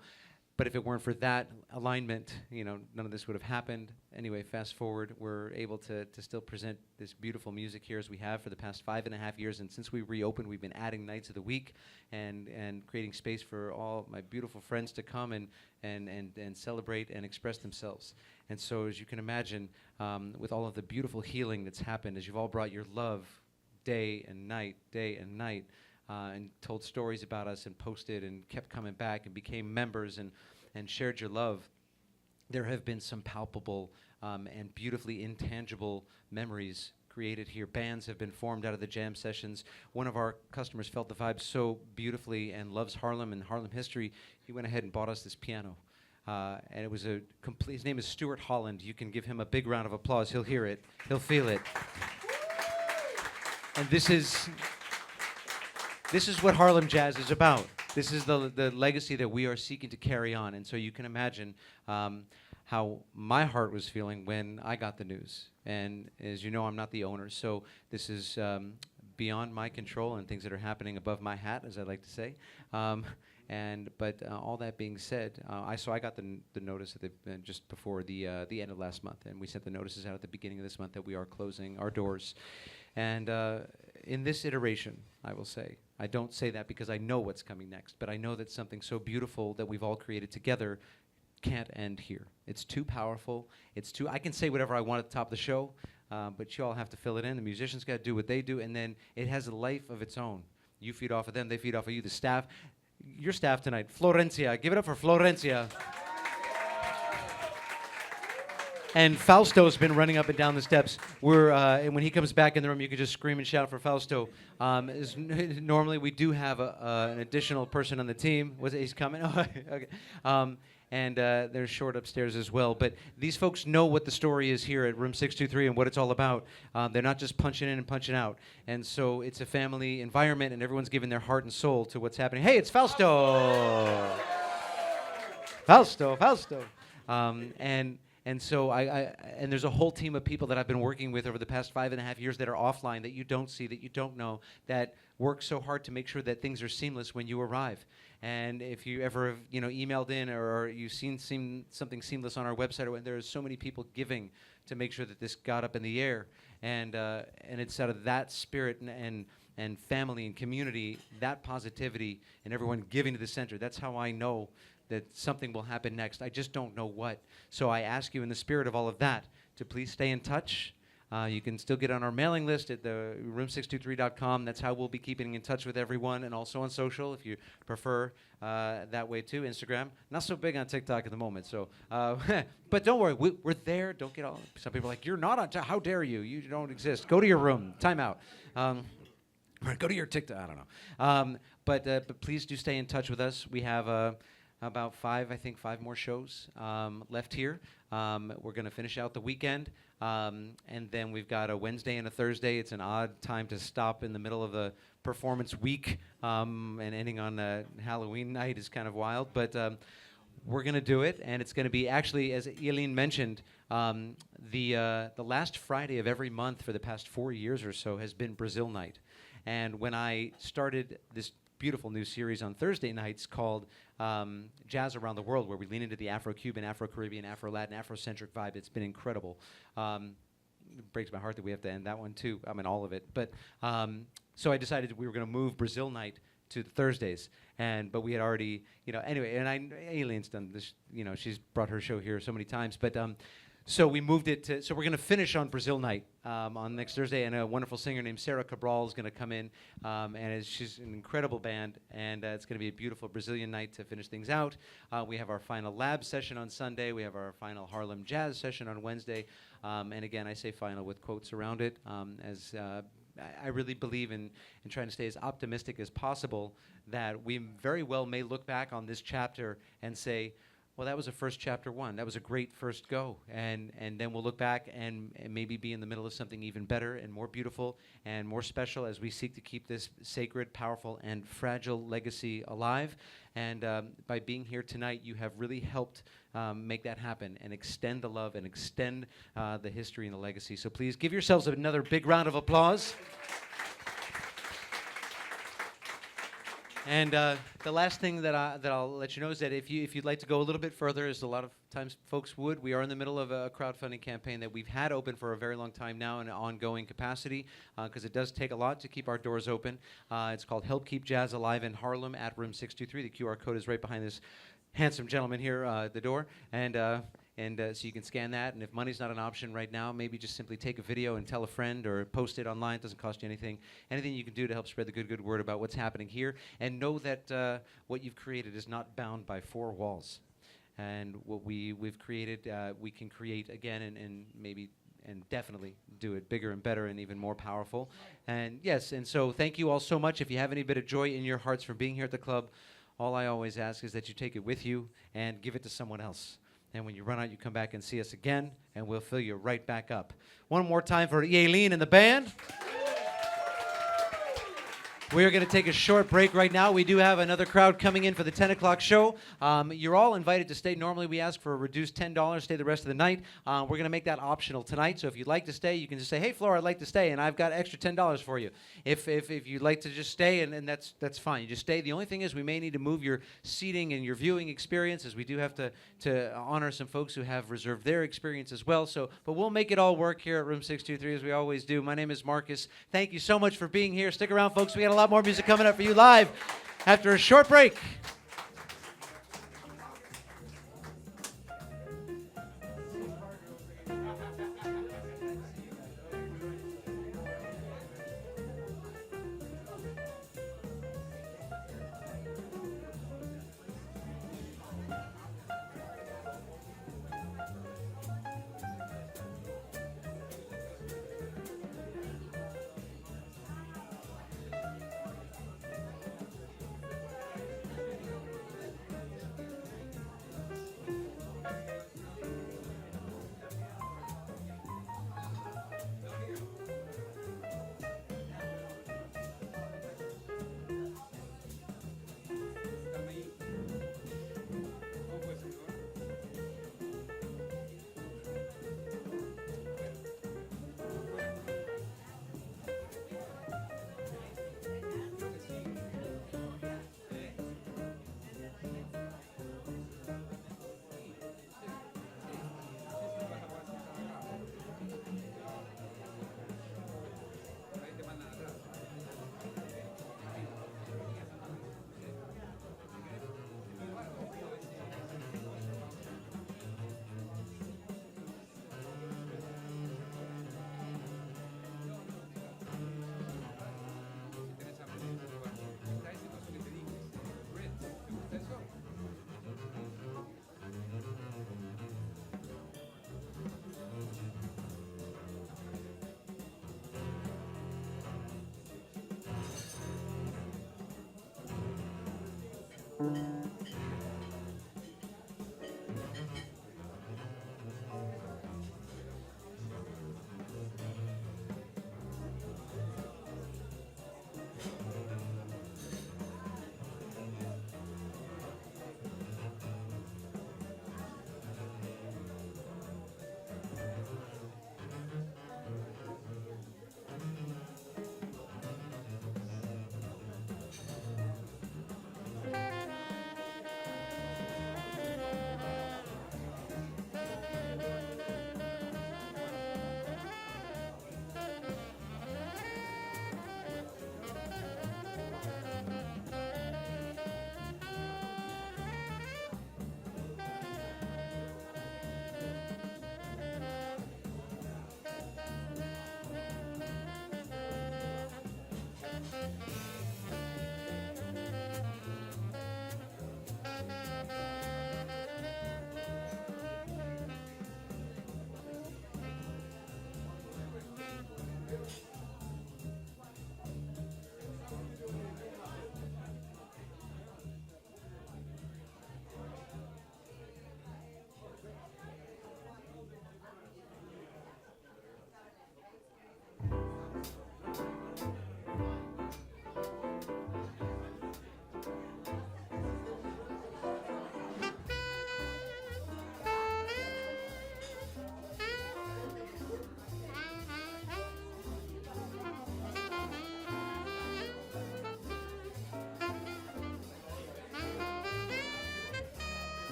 but if it weren't for that alignment, you know, none of this would have happened. Anyway, fast forward, we're able to still present this beautiful music here as we have for the past 5.5 years. And since we reopened, we've been adding nights of the week and creating space for all my beautiful friends to come and celebrate and express themselves. And so, as you can imagine, with all of the beautiful healing that's happened, as you've all brought your love day and night, and told stories about us and posted and kept coming back and became members and shared your love, there have been some palpable and beautifully intangible memories created here. Bands have been formed out of the jam sessions. One of our customers felt the vibe so beautifully and loves Harlem and Harlem history, he went ahead and bought us this piano. And it was a complete, his name is Stuart Holland. You can give him a big round of applause. He'll hear it. He'll feel it. And this is what Harlem Jazz is about. This is the legacy that we are seeking to carry on. And so you can imagine how my heart was feeling when I got the news. And as you know, I'm not the owner, so this is beyond my control and things that are happening above my hat, as I like to say. But all that being said, I got the notice at just before the end of last month, and we sent the notices out at the beginning of this month that we are closing our doors. And in this iteration, I will say, I don't say that because I know what's coming next, but I know that something so beautiful that we've all created together can't end here. It's too powerful. I can say whatever I want at the top of the show, but you all have to fill it in. The musicians got to do what they do, and then it has a life of its own. You feed off of them, they feed off of you. The staff, your staff tonight, Florencia. Give it up for Florencia. And Fausto's been running up and down the steps. And when he comes back in the room, you can just scream and shout for Fausto. Normally, we do have an additional person on the team. He's coming? Oh, okay. And they're short upstairs as well. But these folks know what the story is here at Room 623 and what it's all about. They're not just punching in and punching out. And so it's a family environment, and everyone's giving their heart and soul to what's happening. Hey, it's Fausto! Fausto. And so and there's a whole team of people that I've been working with over the past 5.5 years that are offline, that you don't see, that you don't know, that work so hard to make sure that things are seamless when you arrive. And if you ever have, emailed in or you've seen something seamless on our website, there are so many people giving to make sure that this got up in the air. And it's out of that spirit and family and community, that positivity, and everyone giving to the center. That's how I know that something will happen next. I just don't know what. So I ask you in the spirit of all of that to please stay in touch. You can still get on our mailing list at the room623.com. That's how we'll be keeping in touch with everyone, and also on social if you prefer that way too. Instagram, not so big on TikTok at the moment. So, but don't worry, we're there. Don't get all. Some people are like, you're not on. How dare you? You don't exist. Go to your room. Time out. Go to your TikTok. I don't know. But please do stay in touch with us. We have about five more shows left here. We're going to finish out the weekend. And then we've got a Wednesday and a Thursday. It's an odd time to stop in the middle of the performance week, and ending on Halloween night is kind of wild. But we're going to do it, and it's going to be actually, as Elin mentioned, the last Friday of every month for the past 4 years or so has been Brazil Night. And when I started this beautiful new series on Thursday nights called Jazz Around the World, where we lean into the Afro-Cuban, Afro-Caribbean, Afro-Latin, Afrocentric vibe. It's been incredible. It breaks my heart that we have to end that one too. I mean, all of it. But so I decided we were going to move Brazil Night to the Thursdays, but we had already, anyway. And Elin's done this. She's brought her show here so many times, but. So we moved it to, so we're going to finish on Brazil Night on next Thursday, and a wonderful singer named Sarah Cabral is going to come in, and she's an incredible band, and it's going to be a beautiful Brazilian night to finish things out. We have our final lab session on Sunday. We have our final Harlem Jazz session on Wednesday, and again, I say final with quotes around it, as I really believe in trying to stay as optimistic as possible, that we very well may look back on this chapter and say, well, that was a first chapter one. That was a great first go. And then we'll look back and maybe be in the middle of something even better and more beautiful and more special as we seek to keep this sacred, powerful, and fragile legacy alive. And by being here tonight, you have really helped make that happen and extend the love and extend the history and the legacy. So please give yourselves another big round of applause. And the last thing that I'll let you know is that if you'd like to go a little bit further, as a lot of times folks would, we are in the middle of a crowdfunding campaign that we've had open for a very long time now in an ongoing capacity, because it does take a lot to keep our doors open. It's called Help Keep Jazz Alive in Harlem at Room 623. The QR code is right behind this handsome gentleman here at the door. And And so you can scan that. And if money's not an option right now, maybe just simply take a video and tell a friend or post it online. It doesn't cost you anything. Anything you can do to help spread the good word about what's happening here. And know that what you've created is not bound by four walls. And what we've created, we can create again and maybe and definitely do it bigger and better and even more powerful. And yes, and so thank you all so much. If you have any bit of joy in your hearts from being here at the club, all I always ask is that you take it with you and give it to someone else. And when you run out, you come back and see us again, and we'll fill you right back up. One more time for Elin and the band. We're going to take a short break right now. We do have another crowd coming in for the 10 o'clock show. You're all invited to stay. Normally, we ask for a reduced $10, stay the rest of the night. We're going to make that optional tonight. So if you'd like to stay, you can just say, hey, Flora, I'd like to stay, and I've got extra $10 for you. If you'd like to just stay, and that's fine. You just stay. The only thing is we may need to move your seating and your viewing experience, as we do have to honor some folks who have reserved their experience as well. But we'll make it all work here at Room 623, as we always do. My name is Marcus. Thank you so much for being here. Stick around, folks. We got a lot more music coming up for you live after a short break.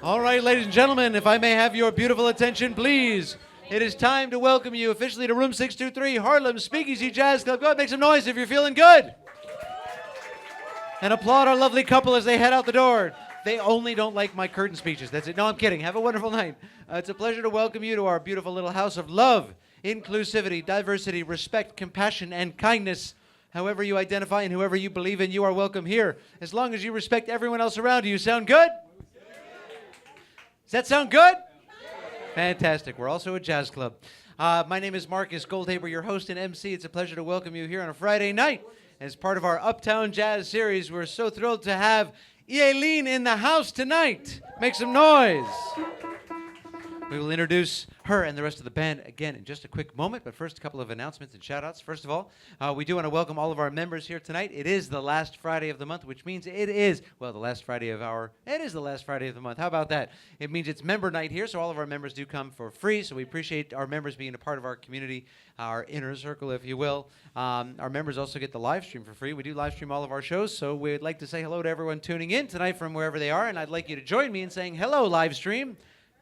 All right, ladies and gentlemen, if I may have your beautiful attention, please. It is time to welcome you officially to Room 623, Harlem Speakeasy Jazz Club. Go ahead, make some noise if you're feeling good. And applaud our lovely couple as they head out the door. They only don't like my curtain speeches. That's it. No, I'm kidding. Have a wonderful night. It's a pleasure to welcome you to our beautiful little house of love, inclusivity, diversity, respect, compassion, and kindness. However you identify and whoever you believe in, you are welcome here. As long as you respect everyone else around you. Sound good? Does that sound good? Fantastic. We're also a jazz club. My name is Marcus Goldhaber, your host and MC. It's a pleasure to welcome you here on a Friday night. As part of our Uptown Jazz series, we're so thrilled to have Elin in the house tonight. Make some noise. We will introduce her and the rest of the band again in just a quick moment, but first a couple of announcements and shout-outs. First of all, we do want to welcome all of our members here tonight. It is the last Friday of the month, which means it is the last Friday of the month. How about that? It means it's member night here, so all of our members do come for free, so we appreciate our members being a part of our community, our inner circle, if you will. Our members also get the live stream for free. We do live stream all of our shows, so we'd like to say hello to everyone tuning in tonight from wherever they are, and I'd like you to join me in saying hello, live stream.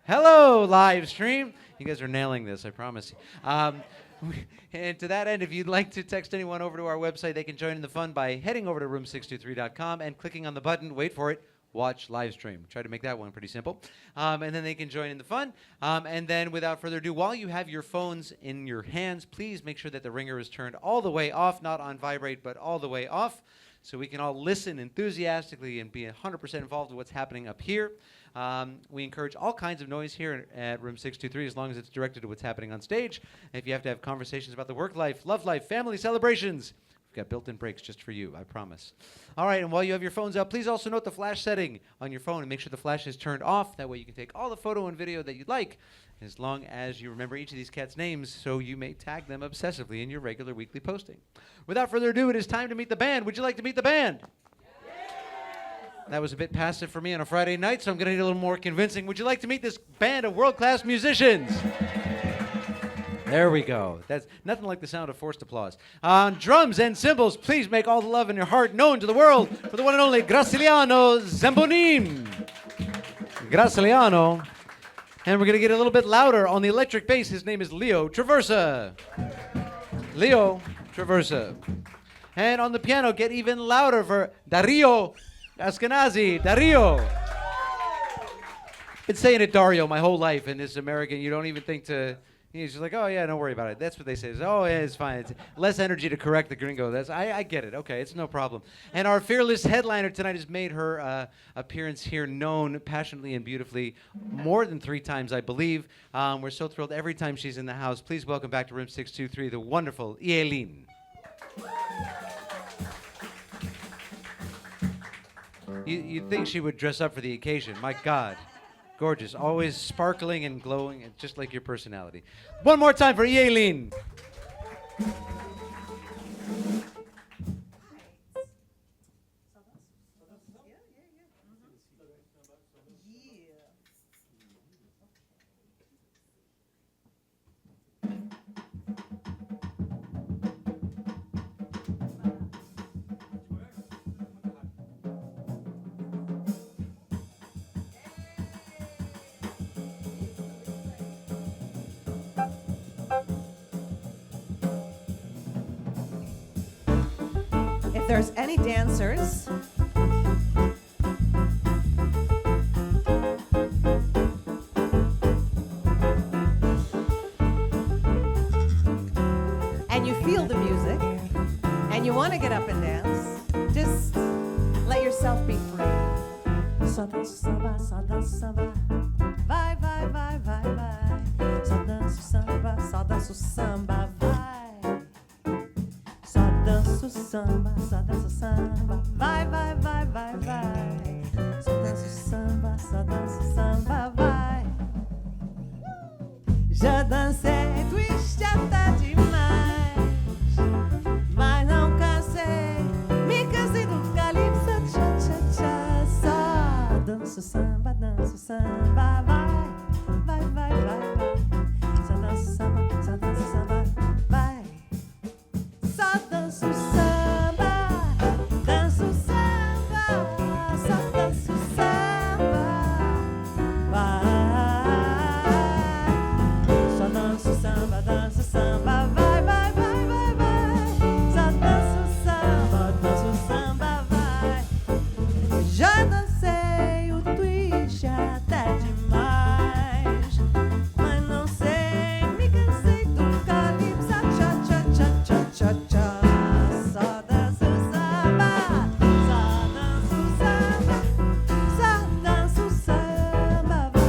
Hello, live stream. You guys are nailing this, I promise. And to that end, if you'd like to text anyone over to our website, they can join in the fun by heading over to room623.com and clicking on the button, wait for it, watch live stream. Try to make that one pretty simple. And then they can join in the fun. And then without further ado, while you have your phones in your hands, please make sure that the ringer is turned all the way off, not on vibrate, but all the way off, so we can all listen enthusiastically and be 100% involved with what's happening up here. We encourage all kinds of noise here at Room 623 as long as it's directed to what's happening on stage. If you have to have conversations about the work life, love life, family celebrations, we've got built-in breaks just for you, I promise. All right, and while you have your phones out, please also note the flash setting on your phone and make sure the flash is turned off. That way you can take all the photo and video that you'd like, as long as you remember each of these cats' names so you may tag them obsessively in your regular weekly posting. Without further ado, it is time to meet the band. Would you like to meet the band? That was a bit passive for me on a Friday night, so I'm going to need a little more convincing. Would you like to meet this band of world-class musicians? There we go. That's nothing like the sound of forced applause. On drums and cymbals, please make all the love in your heart known to the world for the one and only Graciliano Zambonin. Graciliano. And we're going to get a little bit louder on the electric bass. His name is Leo Traversa. Leo Traversa. And on the piano, get even louder for Dario Eskenazi. Dario. Been saying it Dario my whole life, and this American, you don't even think to, he's just like, oh yeah, don't worry about it. That's what they say. It's, oh yeah, it's fine. It's less energy to correct the gringo. I get it. Okay, it's no problem. And our fearless headliner tonight has made her appearance here known passionately and beautifully more than 3 times, I believe. We're so thrilled every time she's in the house. Please welcome back to Room 623, the wonderful Elin. You'd think she would dress up for the occasion. My God. Gorgeous. Always sparkling and glowing, and just like your personality. One more time for Elin. If there's any dancers, and you feel the music, and you want to get up and dance, just let yourself be free. Só danço samba, só danço samba, vai, vai, vai, vai, vai. Só danço samba, só danço samba, vai. Só danço samba, vai, vai, vai, vai, vai. Só danço samba, vai. Já dancei twist até demais, mas não cansei, me cansei do calypso, tcha, tcha, tcha. Só danço samba, vai, vai, vai, vai, vai. Só danço samba, vai. Só danço samba, só danço samba. Já dancei o twist até demais, mas não sei, me cansei do calypso, tcha tcha tcha tcha tcha tcha. Só danço samba, só danço samba, só danço samba, vai.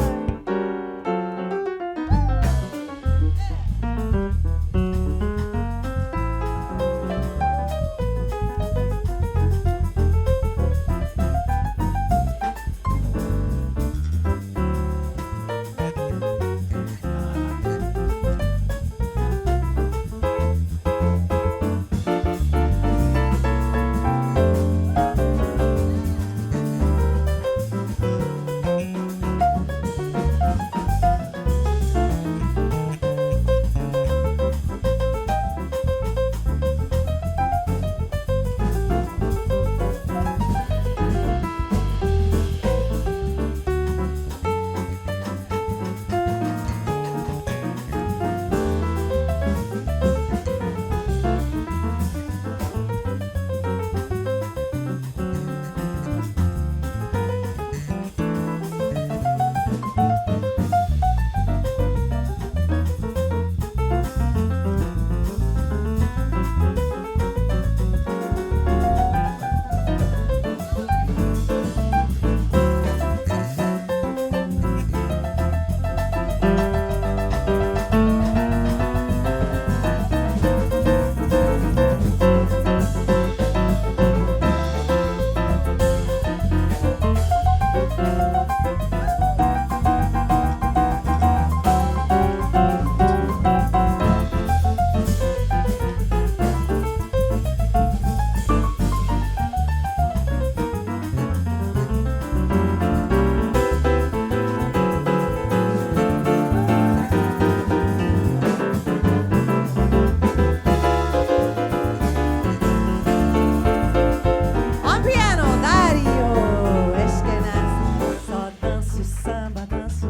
On piano, Dario Eskenazi. Só danço samba, danço.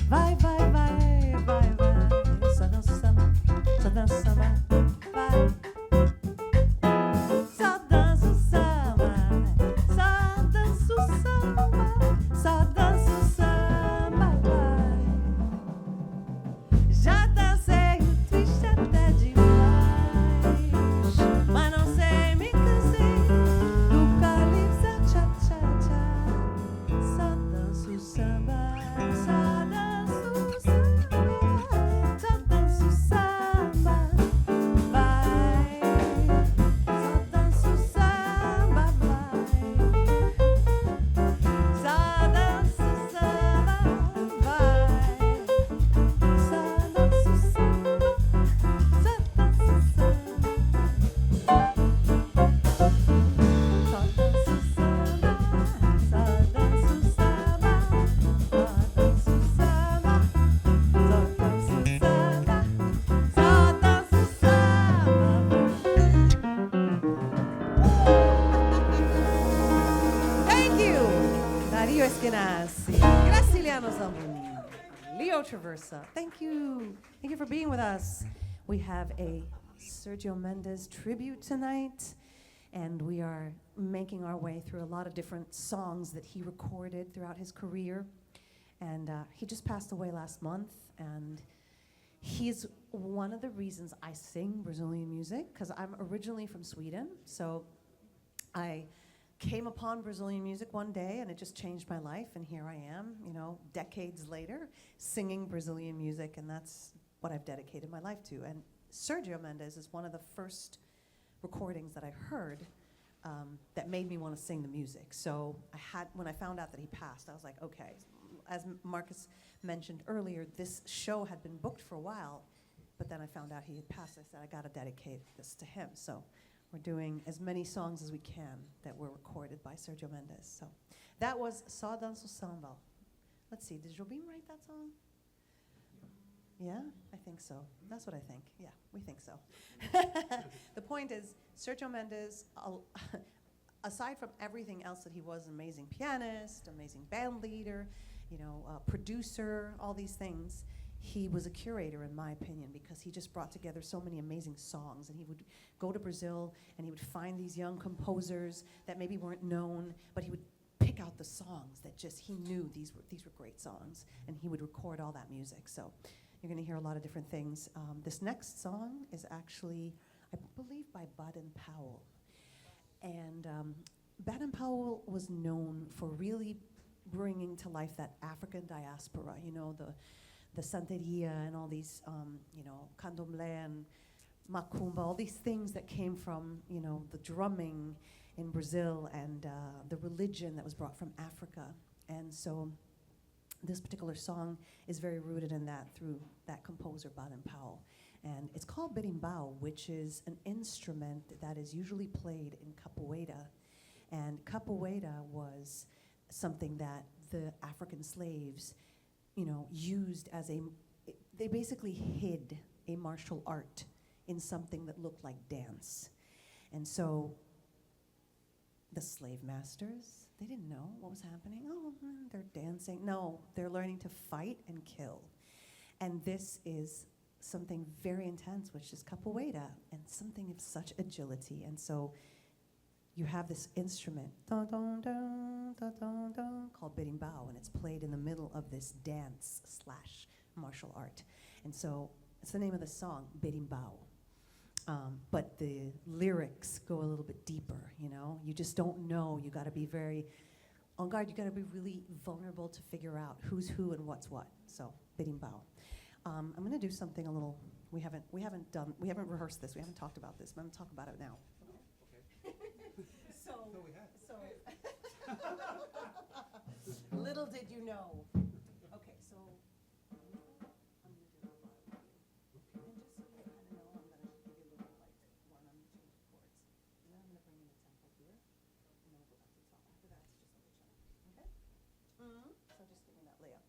Vai, vai, vai, vai, vai. Só danço samba, só danço samba. Vai. Só danço samba, só danço samba, só danço samba, vai. Já dancei o twist até demais, mas não sei, me cansei do calypso, tcha tcha tcha. Só danço samba, só danço samba, só danço samba, vai. Só danço samba, vai. Só danço samba, vai. Só danço samba, só danço samba. Só danço samba, só danço samba, só danço samba, só danço samba, só danço samba. Thank you, Dario Eskenazi, Graciliano Zambonin, Leo Traversa. Thank you for being with us. We have a Sergio Mendes tribute tonight, and we are making our way through a lot of different songs that he recorded throughout his career. And he just passed away last month, and he's one of the reasons I sing Brazilian music, because I'm originally from Sweden, so I came upon Brazilian music one day, and it just changed my life, and here I am, decades later, singing Brazilian music, and that's what I've dedicated my life to. And Sergio Mendes is one of the first recordings that I heard that made me want to sing the music. So when I found out that he passed, I was like, okay. As Marcus mentioned earlier, this show had been booked for a while, but then I found out he had passed. I said, I got to dedicate this to him. So we're doing as many songs as we can that were recorded by Sergio Mendes. So that was Só Danço Samba. Let's see, did Jobim write that song? Yeah, I think so. That's what I think. Yeah, we think so. The point is, Sergio Mendes, aside from everything else that he was, an amazing pianist, amazing band leader, producer, all these things, he was a curator, in my opinion, because he just brought together so many amazing songs. And he would go to Brazil, and he would find these young composers that maybe weren't known, but he would pick out the songs that just he knew these were great songs, and he would record all that music. So you're going to hear a lot of different things. This next song is actually, I believe, by Baden-Powell. And Baden-Powell was known for really bringing to life that African diaspora, you know, the Santeria and all these, you know, candomblé and macumba, all these things that came from, you know, the drumming in Brazil and the religion that was brought from Africa. And so this particular song is very rooted in that through that composer, Baden-Powell. And it's called berimbau, which is an instrument that is usually played in capoeira. And capoeira was something that the African slaves, you know, used as they basically hid a martial art in something that looked like dance. And so the slave masters, they didn't know what was happening. Oh, they're dancing. No, they're learning to fight and kill. And this is something very intense, which is capoeira, and something of such agility. And so you have this instrument, dun, dun, dun, dun, dun, dun, called berimbau, and it's played in the middle of this dance / martial art. And so it's the name of the song, berimbau. But the lyrics go a little bit deeper, you know? You just don't know. You gotta be very on guard. You gotta be really vulnerable to figure out who's who and what's what. So, berimbau. I'm gonna do something a little, we haven't rehearsed this, we haven't talked about this, but I'm gonna talk about it now. So, little did you know. Okay, so I'm gonna do a lot of you. And just so you kind of know, I'm gonna give you a little like one on the change of chords. And then I'm gonna bring in the tempo here, and then we'll go back to the top. After that, it's just on the cello. Okay? So just give me that layout.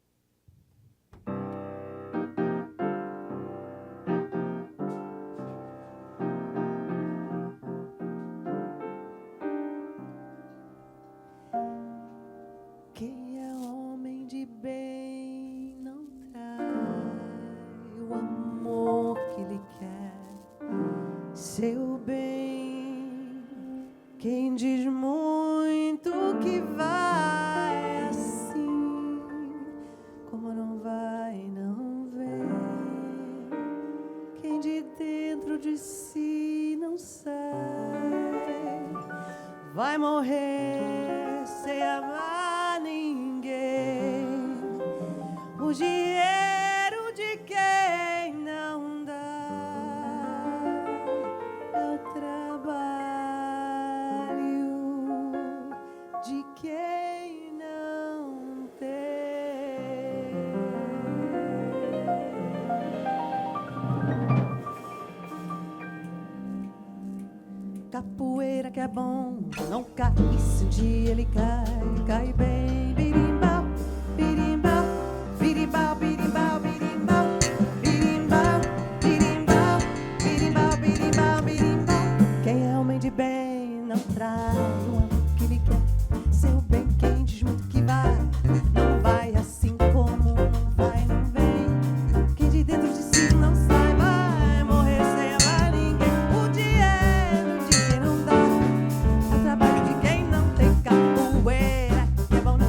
Quem é homem de bem não trai o amor que lhe quer, seu bem. Quem diz muito que vai assim, como não vai, não vem. Quem de dentro de si não sai, vai morrer sem amar ninguém. O dinheiro de quem não dá é o trabalho de quem não tem. Capoeira que é bom, não cai. Se um dia ele cai, cai bem. Berimbau, berimbau, berimbau, berimbau, berimbau, berimbau, berimbau, berimbau, berimbau, berimbau. Quem é homem de bem não trai o amor que lhe quer, seu bem. Quem diz muito que vai, não vai, assim como não vai, não vem. Quem de dentro de si não sai, vai morrer sem amar ninguém. O dinheiro de quem não dá é o trabalho de quem não tem. Capoeira que é bom, não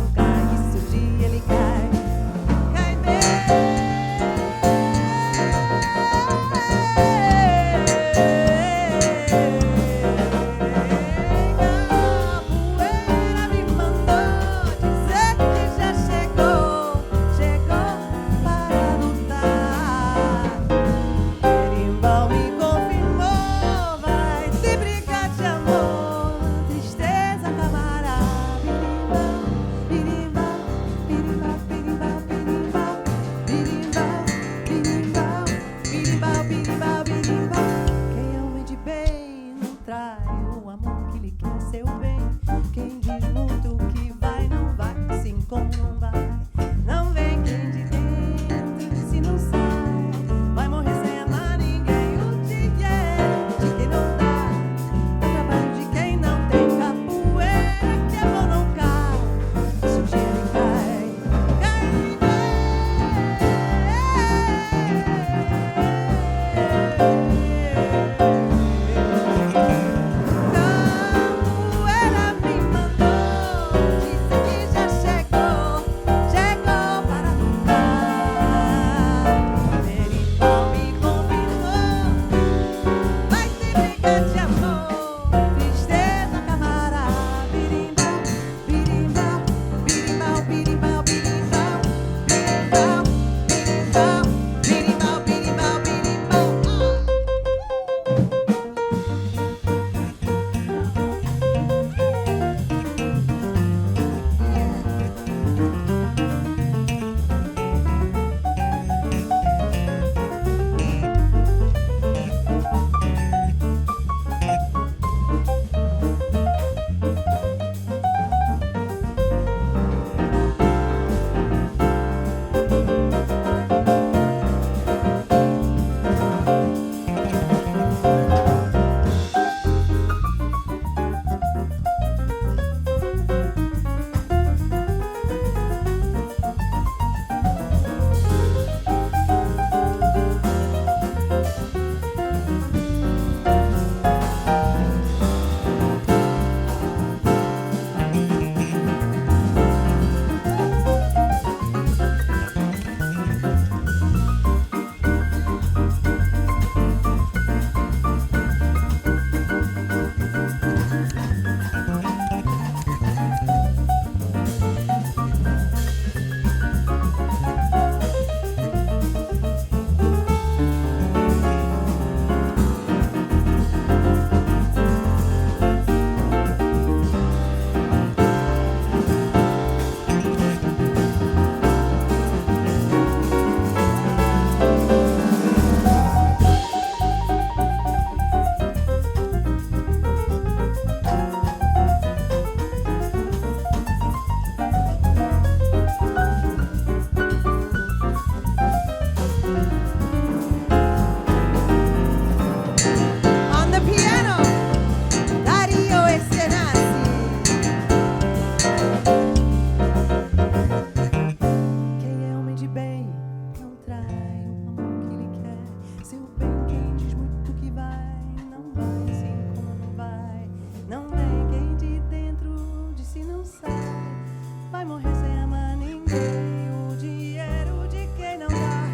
tem o dinheiro de quem não dá,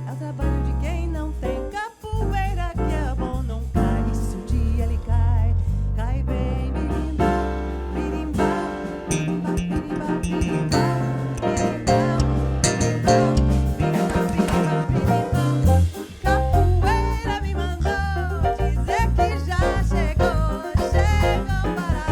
é o trabalho de quem não tem. Capoeira que é bom não cai, e se um dia ele cai, cai bem. Birimbau, birimbau, birimbau, birimbau, birimbau, birimbau, birimbau, birimbau, birimbau. Capoeira me mandou dizer que já chegou, chegou para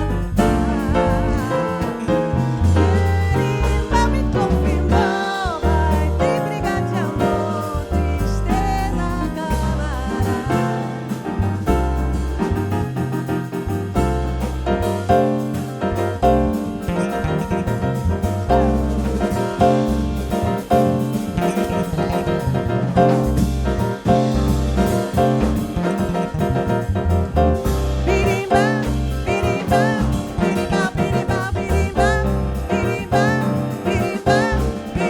Birimbau me confirmou, vai ter briga de amor, tristeza, camarada. Birimbau, birimbau, birimbau, birimbau, birimbau, birimbau, birimbau,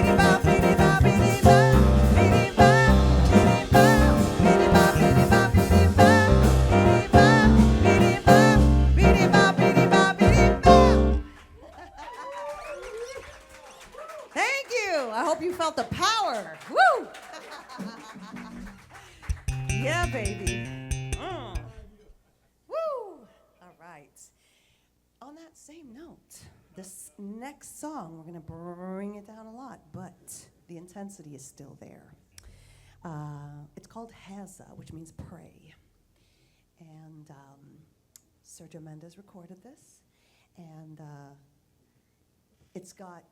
birimbau, birimbau, birimbau, birimbau, birimbau, birimbau, birimbau, birimbau, birimbau. Thank you. I hope you felt the power. Woo! Yeah, baby. Woo! All right. On that same note, this next song, we're going to bring it down a lot, but the intensity is still there. It's called Reza, which means pray. And Sergio Mendes recorded this, and it's got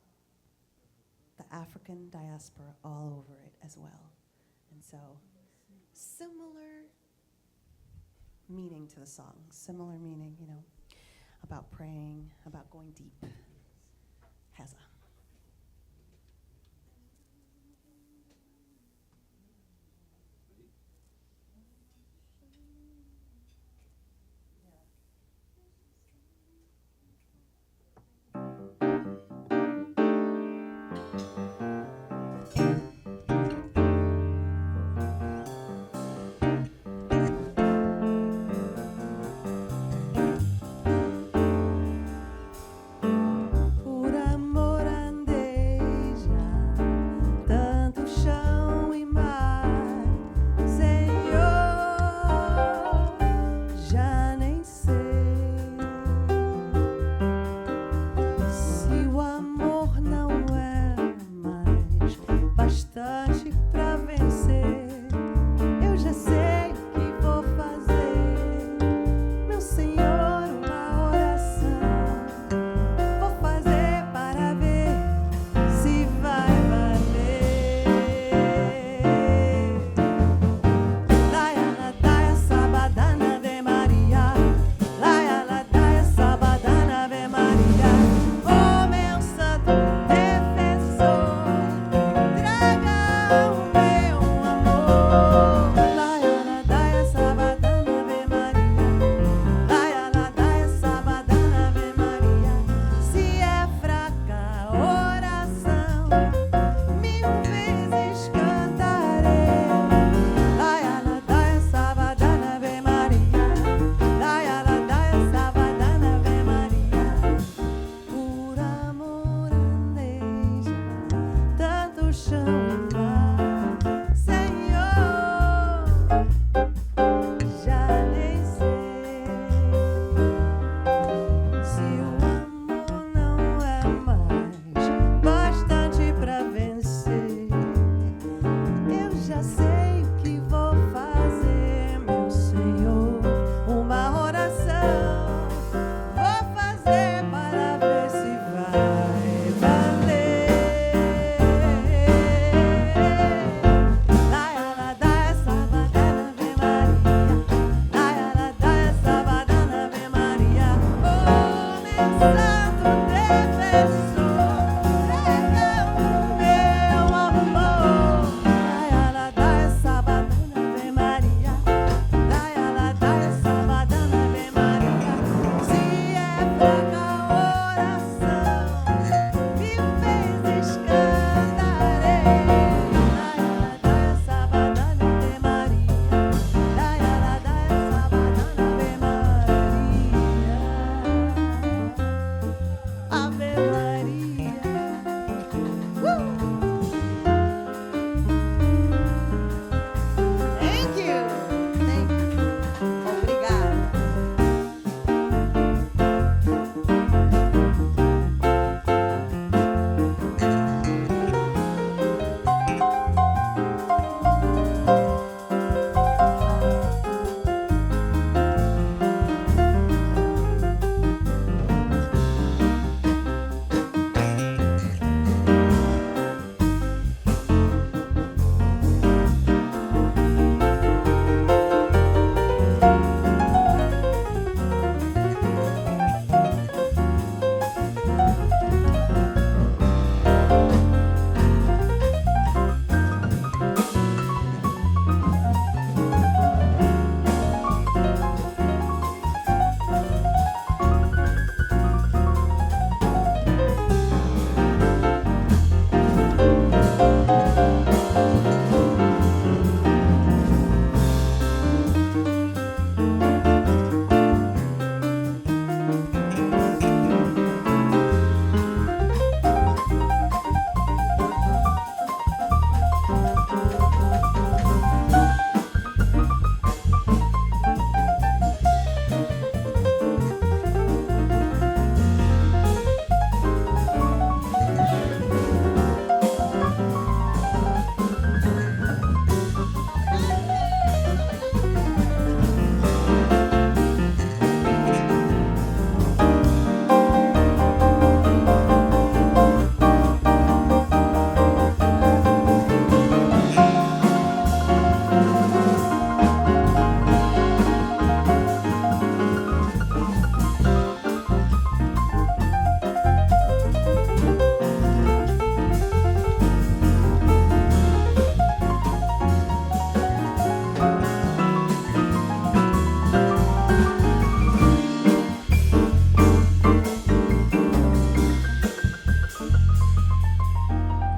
the African diaspora all over it as well. And so, similar meaning to the song, similar meaning, you know, about praying, about going deep. Reza.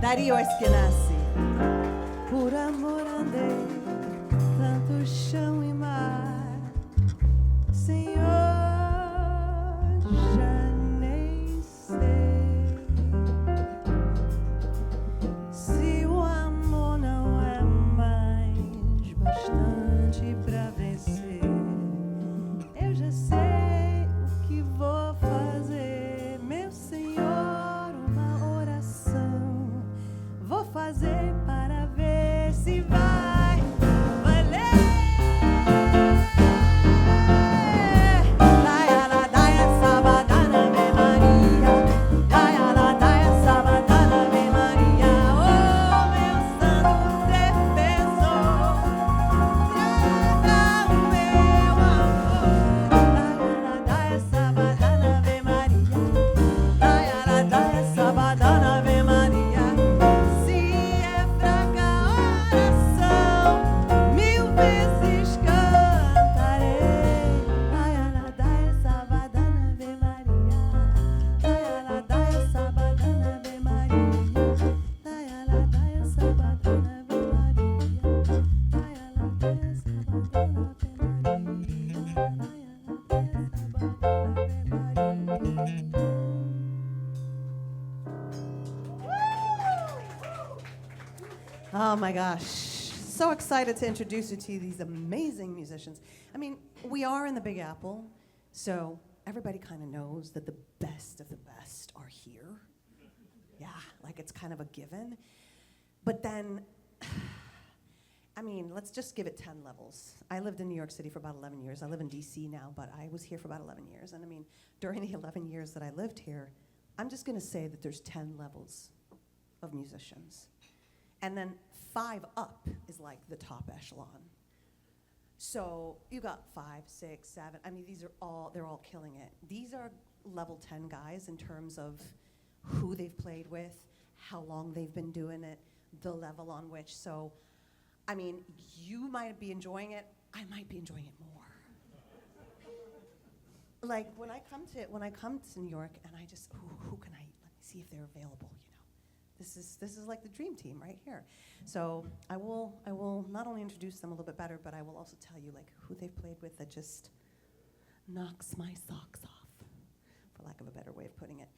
Dario Eskenazi. Por amor andei, tanto chão e mar, Senhor, já nem sei se o amor não é mais bastante pra vencer. Eu já sei o que vou fazer, meu Senhor, uma oração vou fazer para ver se vai valer. Daia la daia sabadana Ave Maria, daia la daia sabadana Ave Maria, oh meu santo defensor, traga o meu amor. Daia la daia sabadana Ave Maria, daia la daia sabadana Ave Maria. Se é fraca a oração, mil vezes cantarei. Daia la daia sabadana Ave Maria, daia la daia sabadana Ave Maria, daia la daia sabadana Ave Maria, daia la daia sabadana Ave Maria, daia la daia sabadana Ave Maria. Oh my gosh. So excited to introduce you to these amazing musicians. I mean, we are in the Big Apple, so everybody kind of knows that the best of the best are here. Yeah, like it's kind of a given. But then, I mean, let's just give it 10 levels. I lived in New York City for about 11 years. I live in DC now, but I was here for about 11 years. And I mean, during the 11 years that I lived here, I'm just gonna say that there's 10 levels of musicians. And then 5 up is like the top echelon. So you got 5, 6, 7. I mean, they're all killing it. These are level 10 guys in terms of who they've played with, how long they've been doing it, the level on which. So, I mean, you might be enjoying it. I might be enjoying it more. Like when I come to New York, and I just who can I let me see if they're available. This is like the dream team right here. So I will not only introduce them a little bit better, but I will also tell you like who they've played with that just knocks my socks off, for lack of a better way of putting it.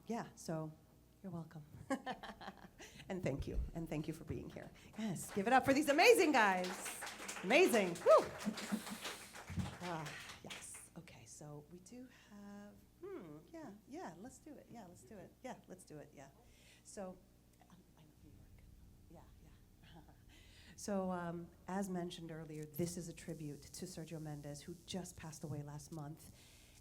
Yeah, so you're welcome. And thank you for being here. Yes, give it up for these amazing guys. Amazing. Woo. Yes. Okay, so we do have. Yeah. Let's do it. Yeah. So, I love New York. Yeah. So, as mentioned earlier, this is a tribute to Sergio Mendes, who just passed away last month.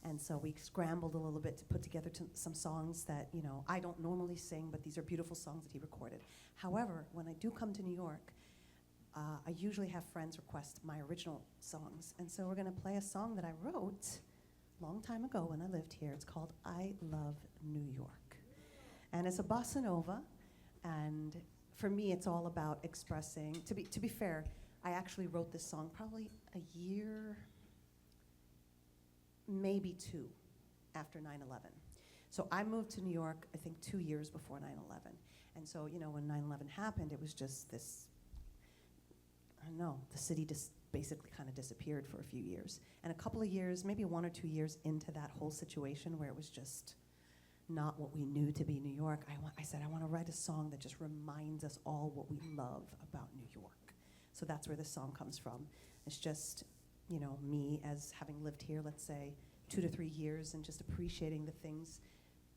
And so we scrambled a little bit to put together some songs that, I don't normally sing, but these are beautiful songs that he recorded. However, when I do come to New York, I usually have friends request my original songs. And so we're going to play a song that I wrote a long time ago when I lived here. It's called I Love New York. And it's a bossa nova, and for me, it's all about expressing. To be fair, I actually wrote this song probably a year, maybe 2, after 9/11. So I moved to New York, I think 2 years before 9/11. And so, when 9/11 happened, it was just this, I don't know, the city just basically kind of disappeared for a few years. And a couple of years, maybe 1 or 2 years into that whole situation where it was just not what we knew to be New York, I said, I want to write a song that just reminds us all what we love about New York. So that's where this song comes from. It's just, me as having lived here, let's say, 2 to 3 years and just appreciating the things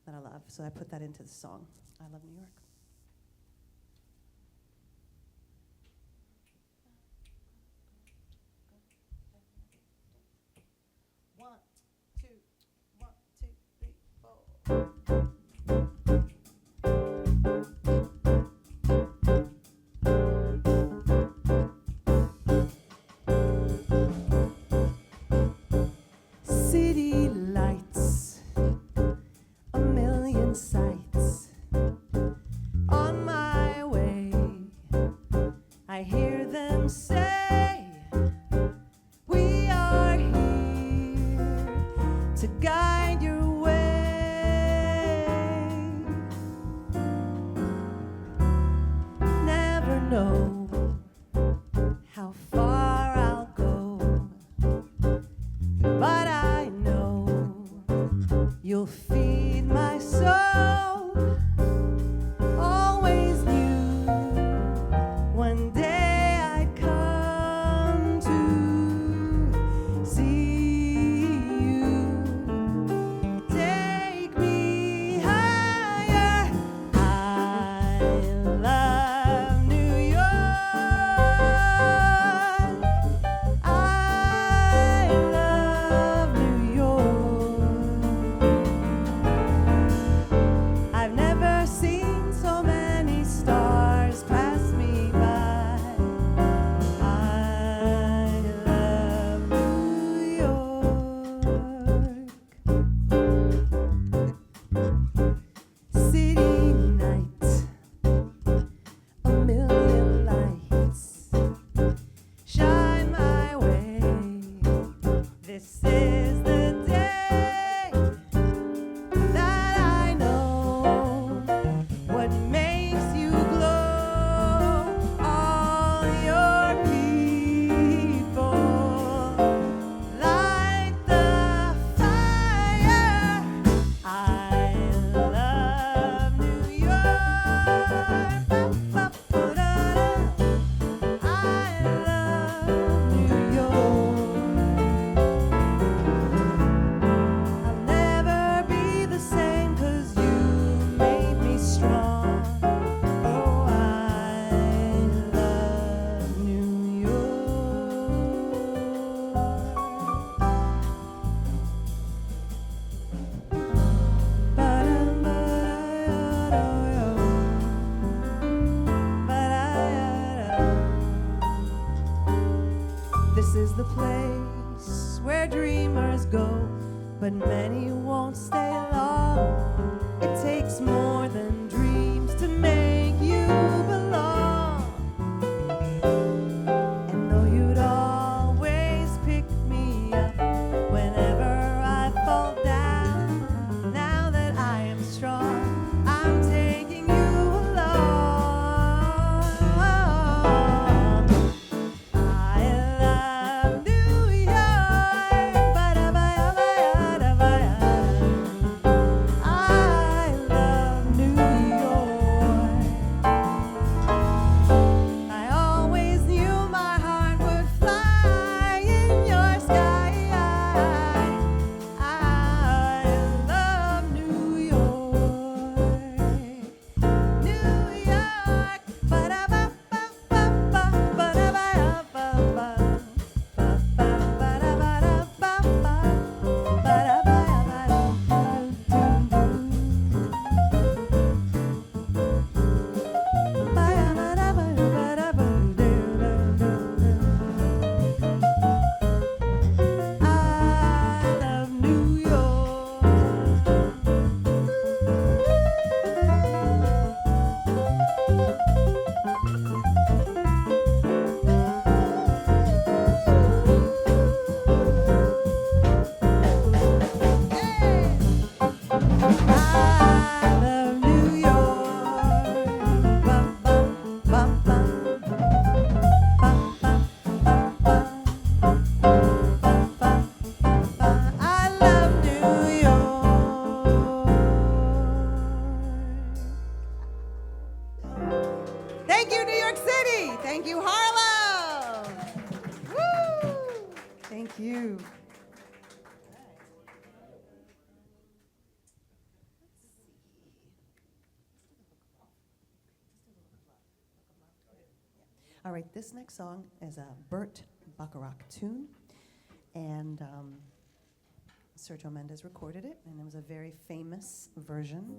that I love. So I put that into the song, I Love New York. One, two, 3, 4. City lights, a million sights, know how far I'll go, but I know you'll feed my soul. Always knew one day I'd come to see you. Take me higher. I love New York. I love New York. I've never seen so many stars pass me by. I love New York. City night, a million lights shine my way. This is the day that I know what makes you glow. All your people light the fire. I love New York. Ba-ba-ba-da-da. I love New York. I'll never be the same 'cause you made me strong. Oh, I love New York. This is the place where dreamers go, but many won't stay long. It takes more than dreams to make you belong. And though you'd always pick me up whenever I fall down, now that I am strong, I'm taking you along. I love New York. Ba-da-ba-ya-ba-ya-da-ba-ya. I love New York. I always knew my heart would fly in your sky. I love New York. New York. Ba-da-ba-ba-ba-ba. Ba-da-ba-ya-ba-ba. Ba-ba-ba-da-ba-da-ba-ba. I love New York. I love New York. Ba-ba-ba-ba. I love New York. Thank you, New York City. Thank you, Harlem. Woo! Thank you. All right, this next song is a Burt Bacharach tune, and Sergio Mendes recorded it, and it was a very famous version.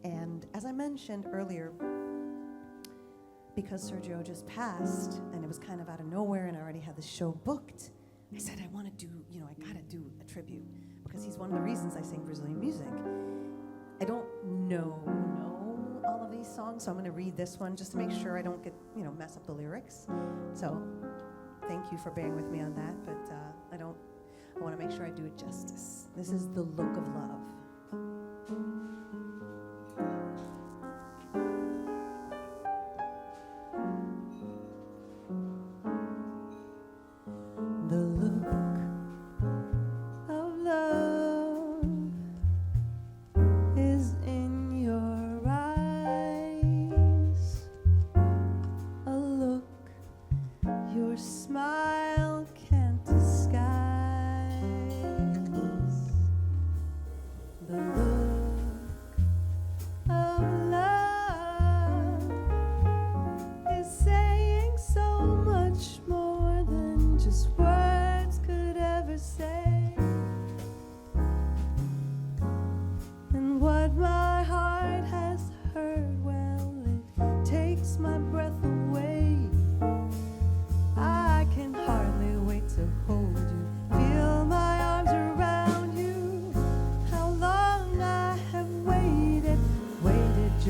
And as I mentioned earlier, because Sergio just passed, and it was kind of out of nowhere, and I already had the show booked, I said I want to do, I gotta do a tribute, because he's one of the reasons I sing Brazilian music. I don't know all of these songs, so I'm going to read this one just to make sure I don't get, mess up the lyrics. So thank you for bearing with me on that, but I want to make sure I do it justice. This is The Look of Love.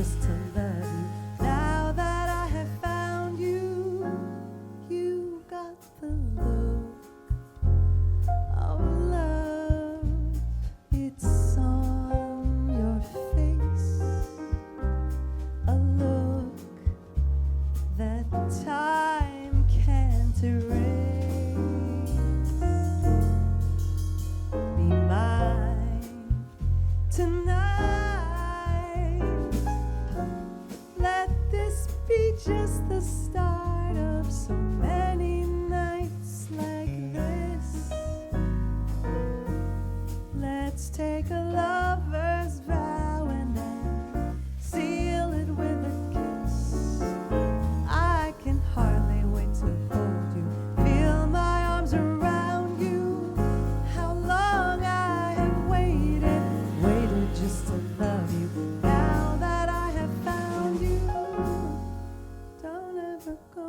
just to love you. Now that I have found you, you got the look of love. It's on your face, a look that time can't erase. Be mine tonight. Let this be just the start of so many nights like this. Let's take a lover's vow and then seal it with a kiss. I can hardly wait to hold you, feel my arms around you. How long I have waited, waited just to love you. Now that I have found you, don't ever go.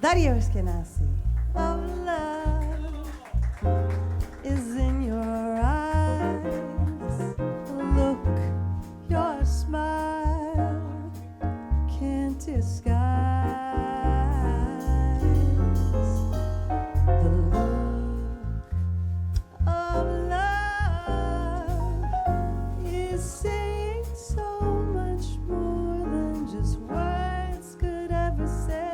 Dario Eskenazi of love is in your eyes. Look, your smile can't disguise. The look of love is saying so much more than just words could ever say.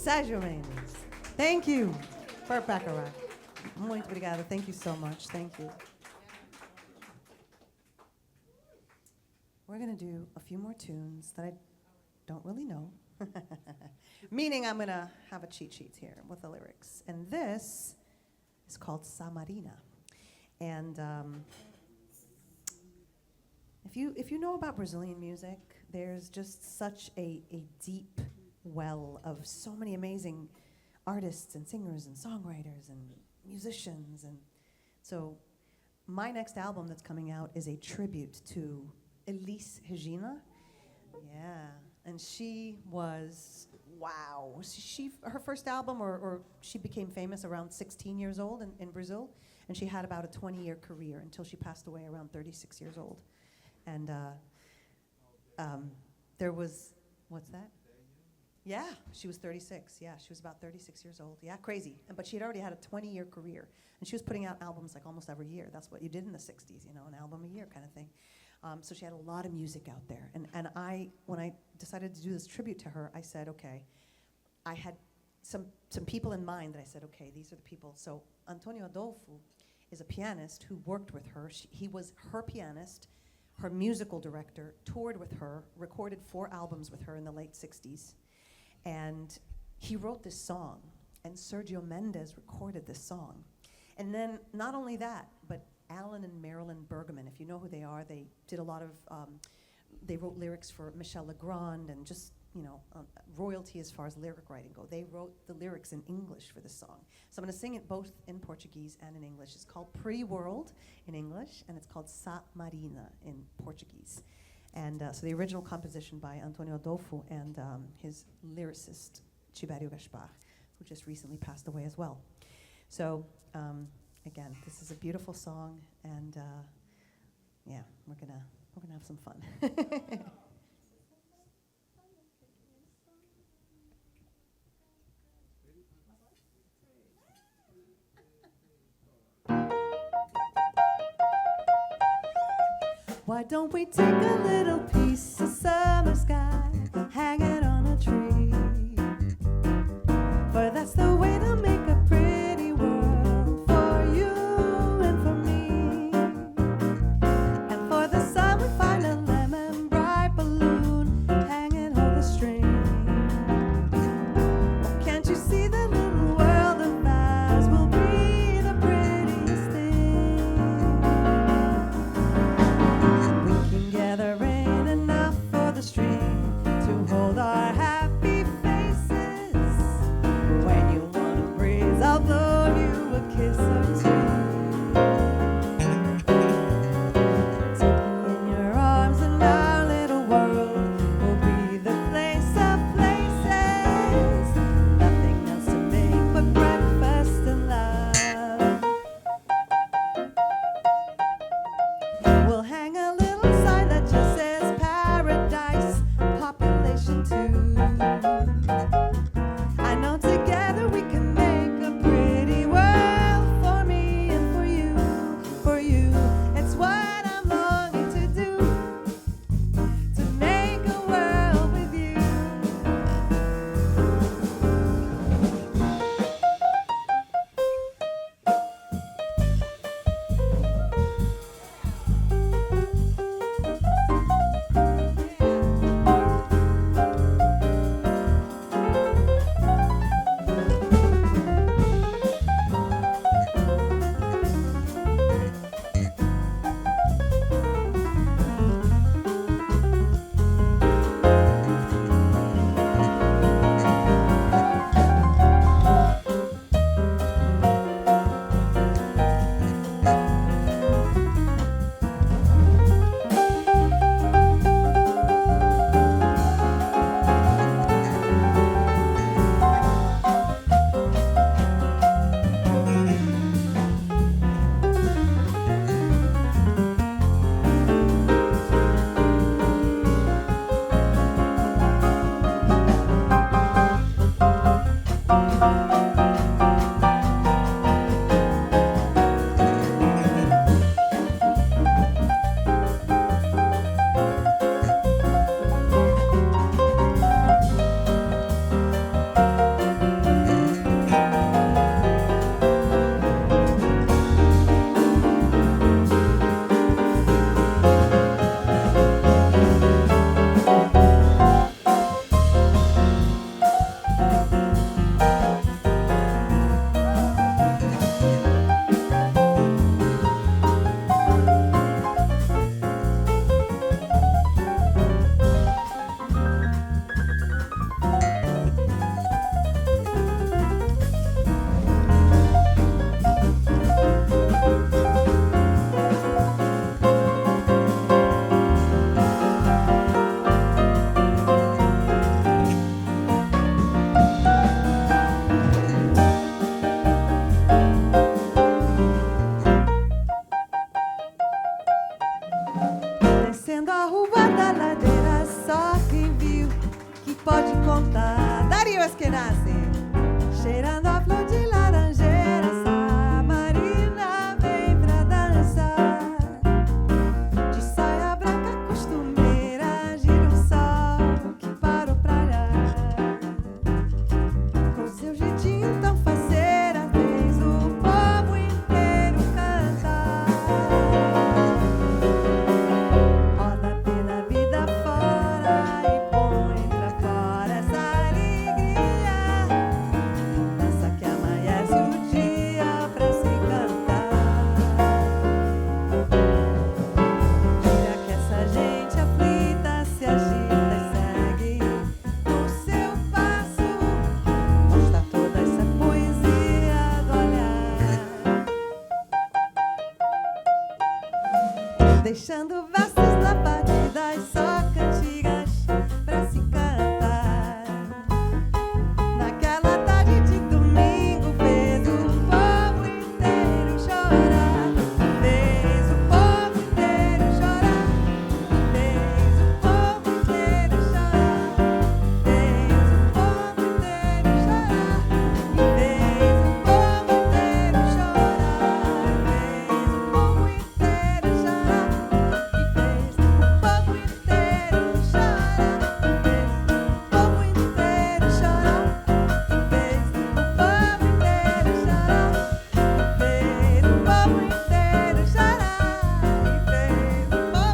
Sérgio Mendes. Thank you. Burt Bacharach. Muito obrigada. Thank you so much. Thank you. We're going to do a few more tunes that I don't really know. Meaning I'm going to have a cheat sheet here with the lyrics. And this is called Samarina. And if you know about Brazilian music, there's just such a deep well of so many amazing artists and singers and songwriters and musicians. And so my next album that's coming out is a tribute to Elis Regina. Yeah. And she was, wow. Her first album, or she became famous around 16 years old in Brazil. And she had about a 20-year career until she passed away around 36 years old. And there was, what's that? Yeah, she was 36. Yeah, she was about 36 years old. Yeah, crazy. But she had already had a 20-year career. And she was putting out albums like almost every year. That's what you did in the 60s, you know, an album a year kind of thing. So she had a lot of music out there. And when I decided to do this tribute to her, I said, okay, I had some people in mind that I said, okay, these are the people. So Antonio Adolfo is a pianist who worked with her. He was her pianist, her musical director, toured with her, recorded 4 albums with her in the late 60s. And he wrote this song, and Sergio Mendes recorded this song. And then not only that, but Alan and Marilyn Bergman, if you know who they are, they did a lot of, they wrote lyrics for Michel Legrand and just, you know, royalty as far as lyric writing go. They wrote the lyrics in English for this song. So I'm going to sing it both in Portuguese and in English. It's called Pretty World in English, and it's called Sa Marina in Portuguese. And so the original composition by Antonio Adolfo and his lyricist, Tibério Gaspar, who just recently passed away as well. So again, this is a beautiful song, and yeah, we're gonna have some fun. Why don't we take a little piece of summer sky, hang it on a tree? For that's the way to make a pretty world for you and for me. And for the sun we find a lemon bright balloon, hang it on the string. Oh, can't you see the little world of ours will be the prettiest thing? We can gather in enough for the string deixando vastas lavadas, só cantigas pra se cantar. Naquela tarde de domingo fez o povo inteiro chorar, fez o povo inteiro chorar, fez o povo inteiro chorar, fez o povo inteiro chorar, fez o povo inteiro chorar, fez o povo inteiro chorar, fez o povo inteiro chorar, fez o povo inteiro chorar, fez o povo inteiro chorar, fez o povo inteiro chorar, fez o povo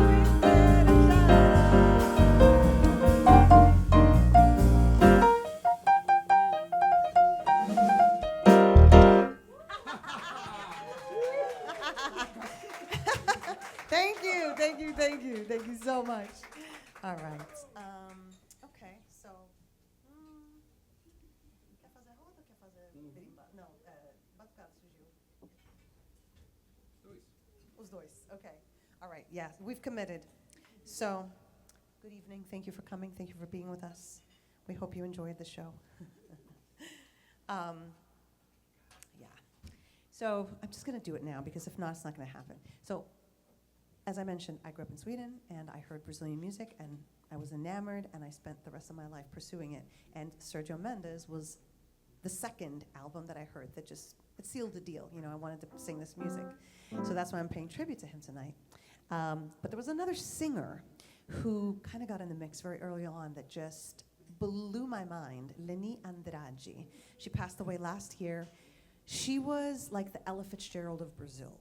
Thank you, thank you, thank you, thank you so much. All right. Okay, so. Quer fazer roda ou quer fazer berimbau? Não, batucada surgiu. Os dois, okay. All right, yeah, we've committed. So, good evening, thank you for coming, thank you for being with us. We hope you enjoyed the show. Yeah. So, I'm just going to do it now because if not, it's not going to happen. So, as I mentioned, I grew up in Sweden, and I heard Brazilian music, and I was enamored, and I spent the rest of my life pursuing it. And Sergio Mendes was the second album that I heard that just, it sealed the deal. You know, I wanted to sing this music. So that's why I'm paying tribute to him tonight. But there was another singer who kind of got in the mix very early on that just blew my mind, Elin Melgarejo. She passed away last year. She was like the Ella Fitzgerald of Brazil.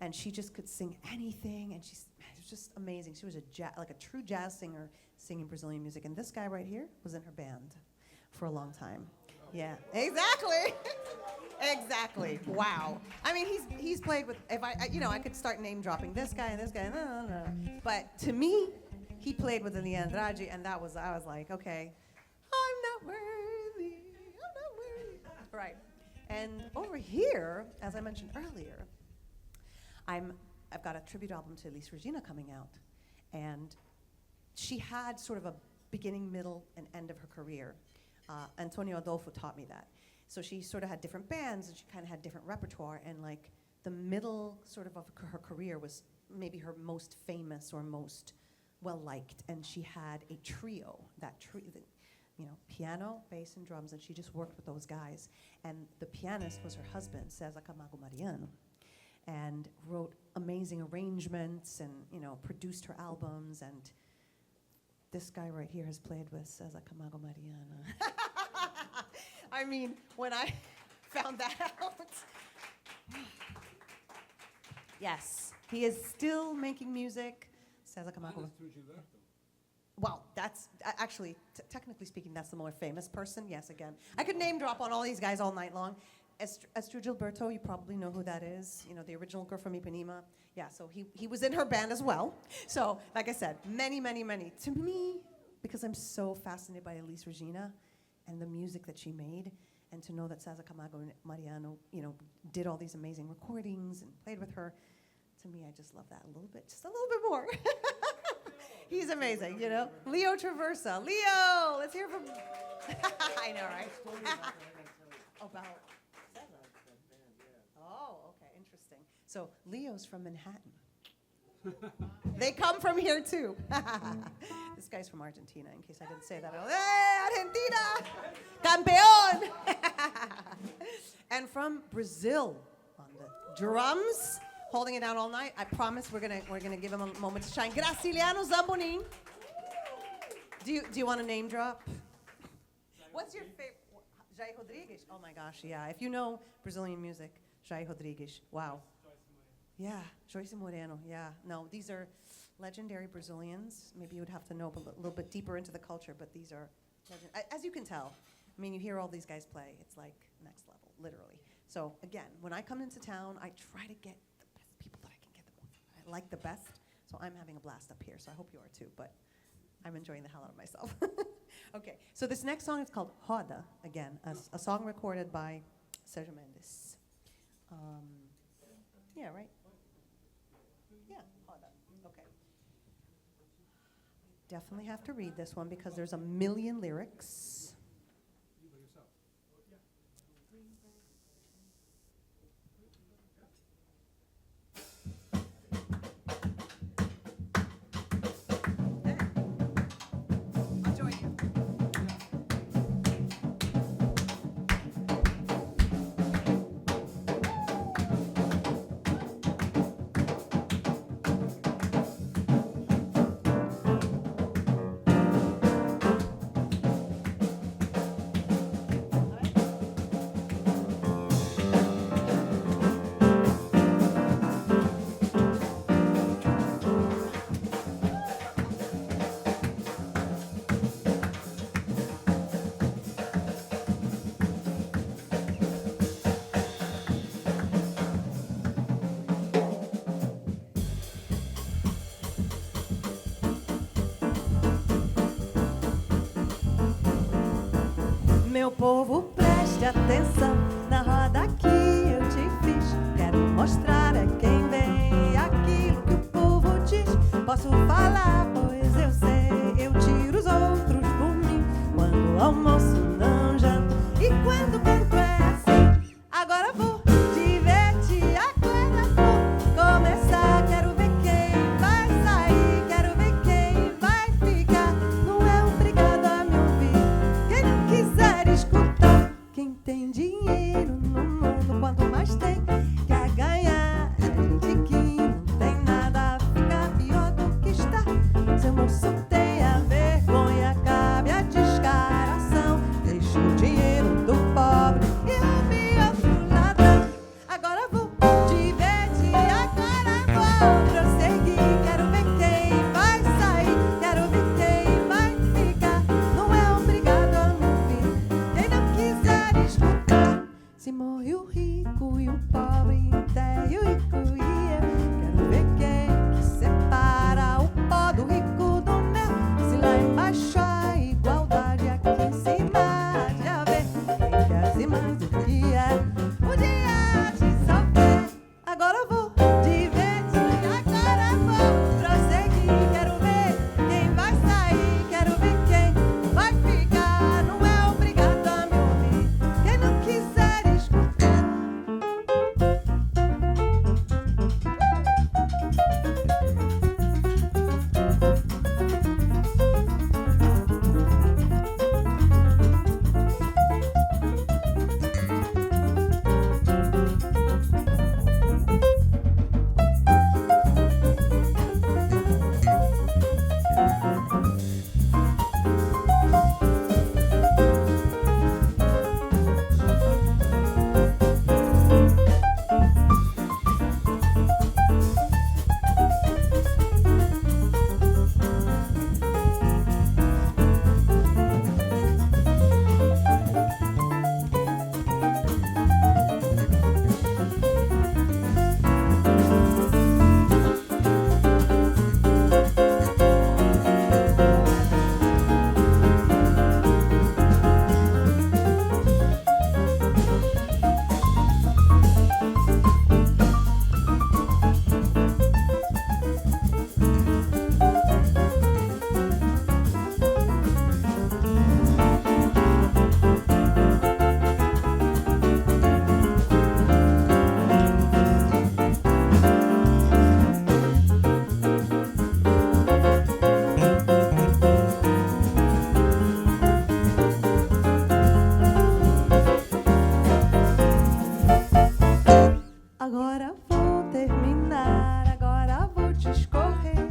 And she just could sing anything, and it was just amazing. She was like a true jazz singer singing Brazilian music. And this guy right here was in her band for a long time. Yeah, exactly. Exactly. Wow. I mean, he's played with. If I could start name dropping this guy and this guy. No. But to me, he played with Elin Melgarejo, and I was like, okay, I'm not worthy. Right. And over here, as I mentioned earlier, I've got a tribute album to Elis Regina coming out, and she had sort of a beginning, middle, and end of her career. Antonio Adolfo taught me that. So she sort of had different bands, and she kind of had different repertoire, and like the middle sort of her career was maybe her most famous or most well-liked, and she had a trio, piano, bass, and drums, and she just worked with those guys. And the pianist was her husband, César Camargo Mariano, and wrote amazing arrangements and, produced her albums. And this guy right here has played with César Camargo Mariano. I mean, when I found that out, yes, he is still making music. César Camargo. Well, that's actually, technically speaking, that's the more famous person. Yes, again, I could name drop on all these guys all night long. Esther Gilberto, you probably know who that is. The original girl from Ipanema. Yeah, so he was in her band as well. So, like I said, many. To me, because I'm so fascinated by Elis Regina and the music that she made, and to know that César Camargo Mariano, did all these amazing recordings and played with her, to me, I just love that a little bit, just a little bit more. He's amazing, Leo Traversa. Leo, let's hear from... I know, right? About... Oh, okay, interesting. So Leo's from Manhattan. They come from here too. This guy's from Argentina, in case I didn't say that. Hey, Argentina! Campeón! And from Brazil on the drums, holding it down all night. I promise we're gonna give him a moment to shine. Graciliano Zambonin. Do you want a name drop? What's your favorite? Jair Rodrigues. Oh my gosh, yeah. If you know Brazilian music, Jair Rodrigues. Wow. Yeah, Joyce Moreno. Yeah. No, these are legendary Brazilians. Maybe you would have to know a little bit deeper into the culture, but these are, as you can tell. I mean, you hear all these guys play. It's like next level, literally. So again, when I come into town, I try to get the best people that I can get. I like the best, so I'm having a blast up here. So I hope you are too. But I'm enjoying the hell out of myself. Okay, so this next song is called Roda, again, a song recorded by Sergio Mendes. Yeah, right? Yeah, Roda. Okay. Definitely have to read this one because there's a million lyrics. I'll join you. Meu povo, preste atenção na roda que eu te fiz. Quero mostrar a quem vem aquilo que o povo diz. Posso falar, pois eu sei, eu tiro os outros por mim. Quando almoço não janto e quando canto é assim. Agora vou divertir, agora vou começar. Quero ver quem vai sair, quero ver quem vai ficar. Não é obrigado a me ouvir, quem não quiser escutar. Quem tem dinheiro no mundo, quanto mais tem, quer ganhar. A gente que não tem nada fica pior do que está. Seu moço tenha vergonha, cabe a descaração. Deixa o dinheiro do pobre e roube outro ladrão. Agora vou divertir, agora vou prosseguir. Quero ver quem vai sair, quero ver quem vai ficar. Não é obrigado a me ouvir, quem não quiser escutar. Se morre o rico e o pobre, enterre o rico e eu. Quero ver quem que separa o pó do rico do meu. Se lá embaixo há igualdade, aqui em cima há de haver. Quem quer mais do que é o dia de sofrer. Agora vou divertir, agora vou prosseguir. Quero ver quem vai sair, quero ver quem vai ficar. Não é obrigado a me ouvir, quem não quiser escutar. Agora vou terminar, agora vou discorrer.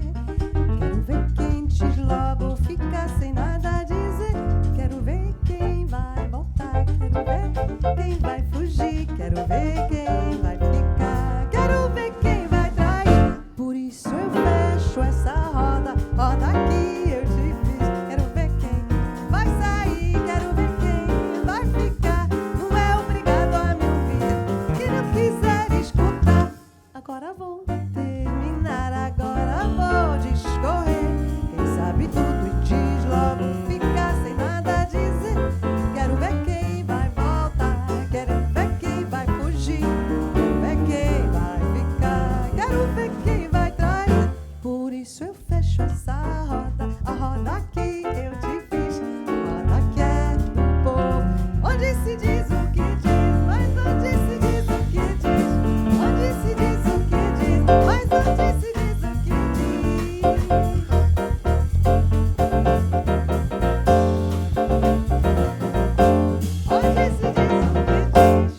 Quero ver quem diz logo, fica sem nada a dizer. Quero ver quem vai voltar, quero ver quem vai fugir. Quero ver quem vai ficar, quero ver quem vai trair. Por isso eu fecho essa roda, roda que eu te fiz. Quero ver quem vai sair, quero ver quem vai ficar. Não é obrigado a me ouvir, quem não quiser escutar. Agora vou terminar, agora vou discorrer. Quem sabe tudo e diz logo, fica sem nada a dizer. Quero ver quem vai voltar, quero ver quem vai fugir. Quero ver quem vai ficar, quero ver quem vai trair. Por puxo essa roda, a roda que eu te fiz, a roda que é do povo. Onde se diz o que diz, mas onde se diz o que diz? Onde se diz o que diz, mas onde se diz o que diz? Onde se diz o que diz?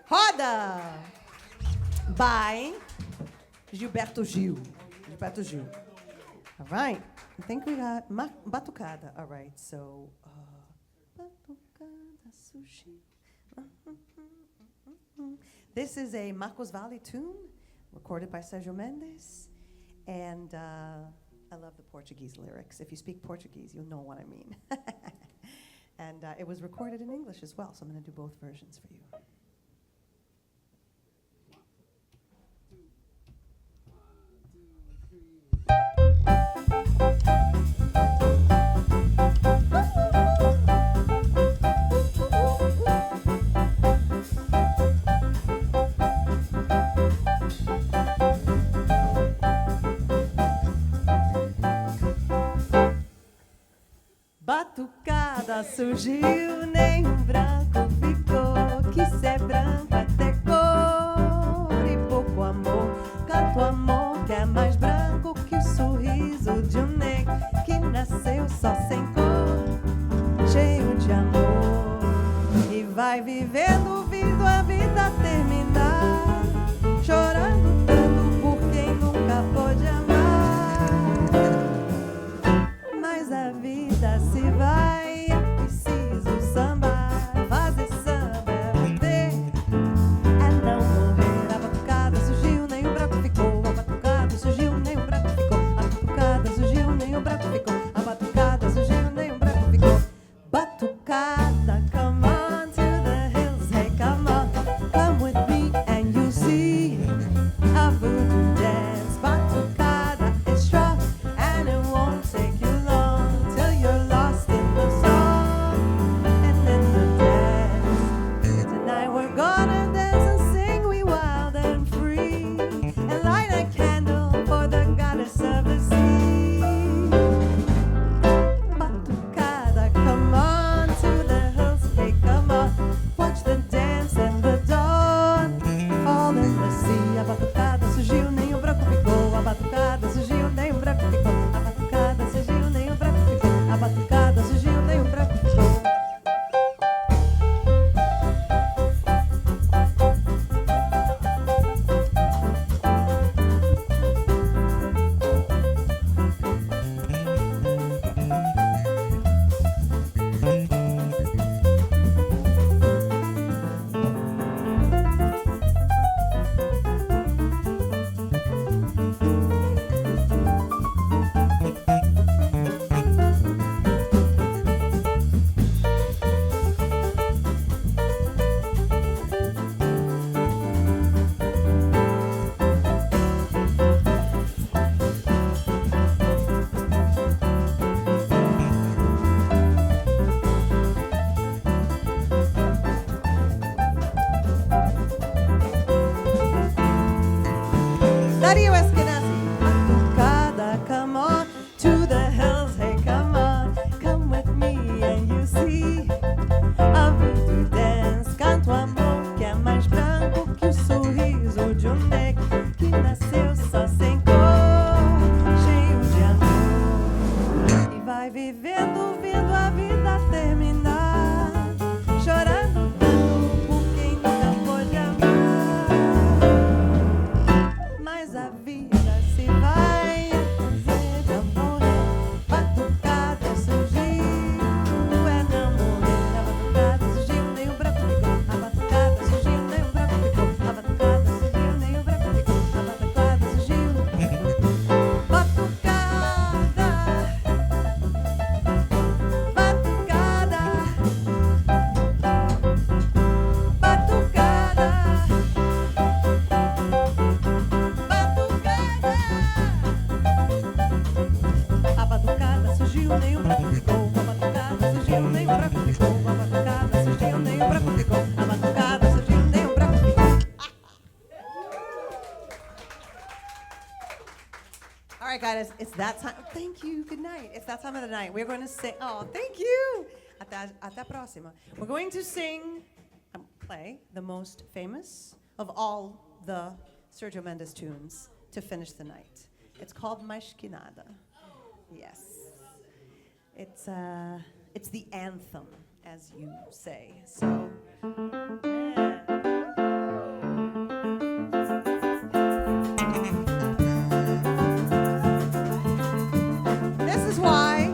Roda! By Gilberto Gil. Gilberto Gil. All right. I think we got batucada. All right. So, batucada, sushi. This is a Marcos Valle tune recorded by Sergio Mendes. And I love the Portuguese lyrics. If you speak Portuguese, you'll know what I mean. And it was recorded in English as well, so I'm going to do both versions for you. Batucada surgiu, nem um branco ficou. Que se é branco até cor e pouco amor. Canto amor que é mais branco que o sorriso de um negro que nasceu só sem cor, cheio de amor. E vai vivendo, vindo a vida terminar, chorando tanto por quem nunca pôde amar. Mas a vida se vai, é preciso sambar. Fazer samba é viver, é não morrer. A batucada surgiu, nem o branco ficou. A batucada surgiu, nem o branco ficou. A batucada surgiu, nem o branco ficou. A batucada surgiu, nem o branco ficou. Batucada, come on to the hills, hey come on, come with me and you'll see a voodoo dance. Batucada is strong and it won't take you long till you're lost in the song and in the dance. Tonight we're gonna dance and sing, we wild and free, and light a candle for the goddess of the sea. Batucada, come on to the hills, hey come on, watch the dance and the dawn fall in the sea. A batucada surgiu, nem o branco ficou. A batucada surgiu, nem o branco ficou. A batucada surgiu, nem o branco ficou. A batucada surgiu, nem o branco ficou. Dario Eskenazi. Batucada, come on to the hills, hey come on, come with me and you see a voodoo dance. Canto amor que é mais branco que o sorriso de um negro que nasceu só sem cor, cheio de amor. E vai vivendo, vendo a vida terminar, chorando tanto por quem nunca pôde amar. Mas a vida God, it's that time. Thank you. Good night. It's that time of the night. We're going to sing. Oh, thank you. Até a próxima. We're going to sing, play the most famous of all the Sergio Mendes tunes to finish the night. It's called Mais Que Nada. Yes. It's the anthem, as you say. So, yeah. This is why.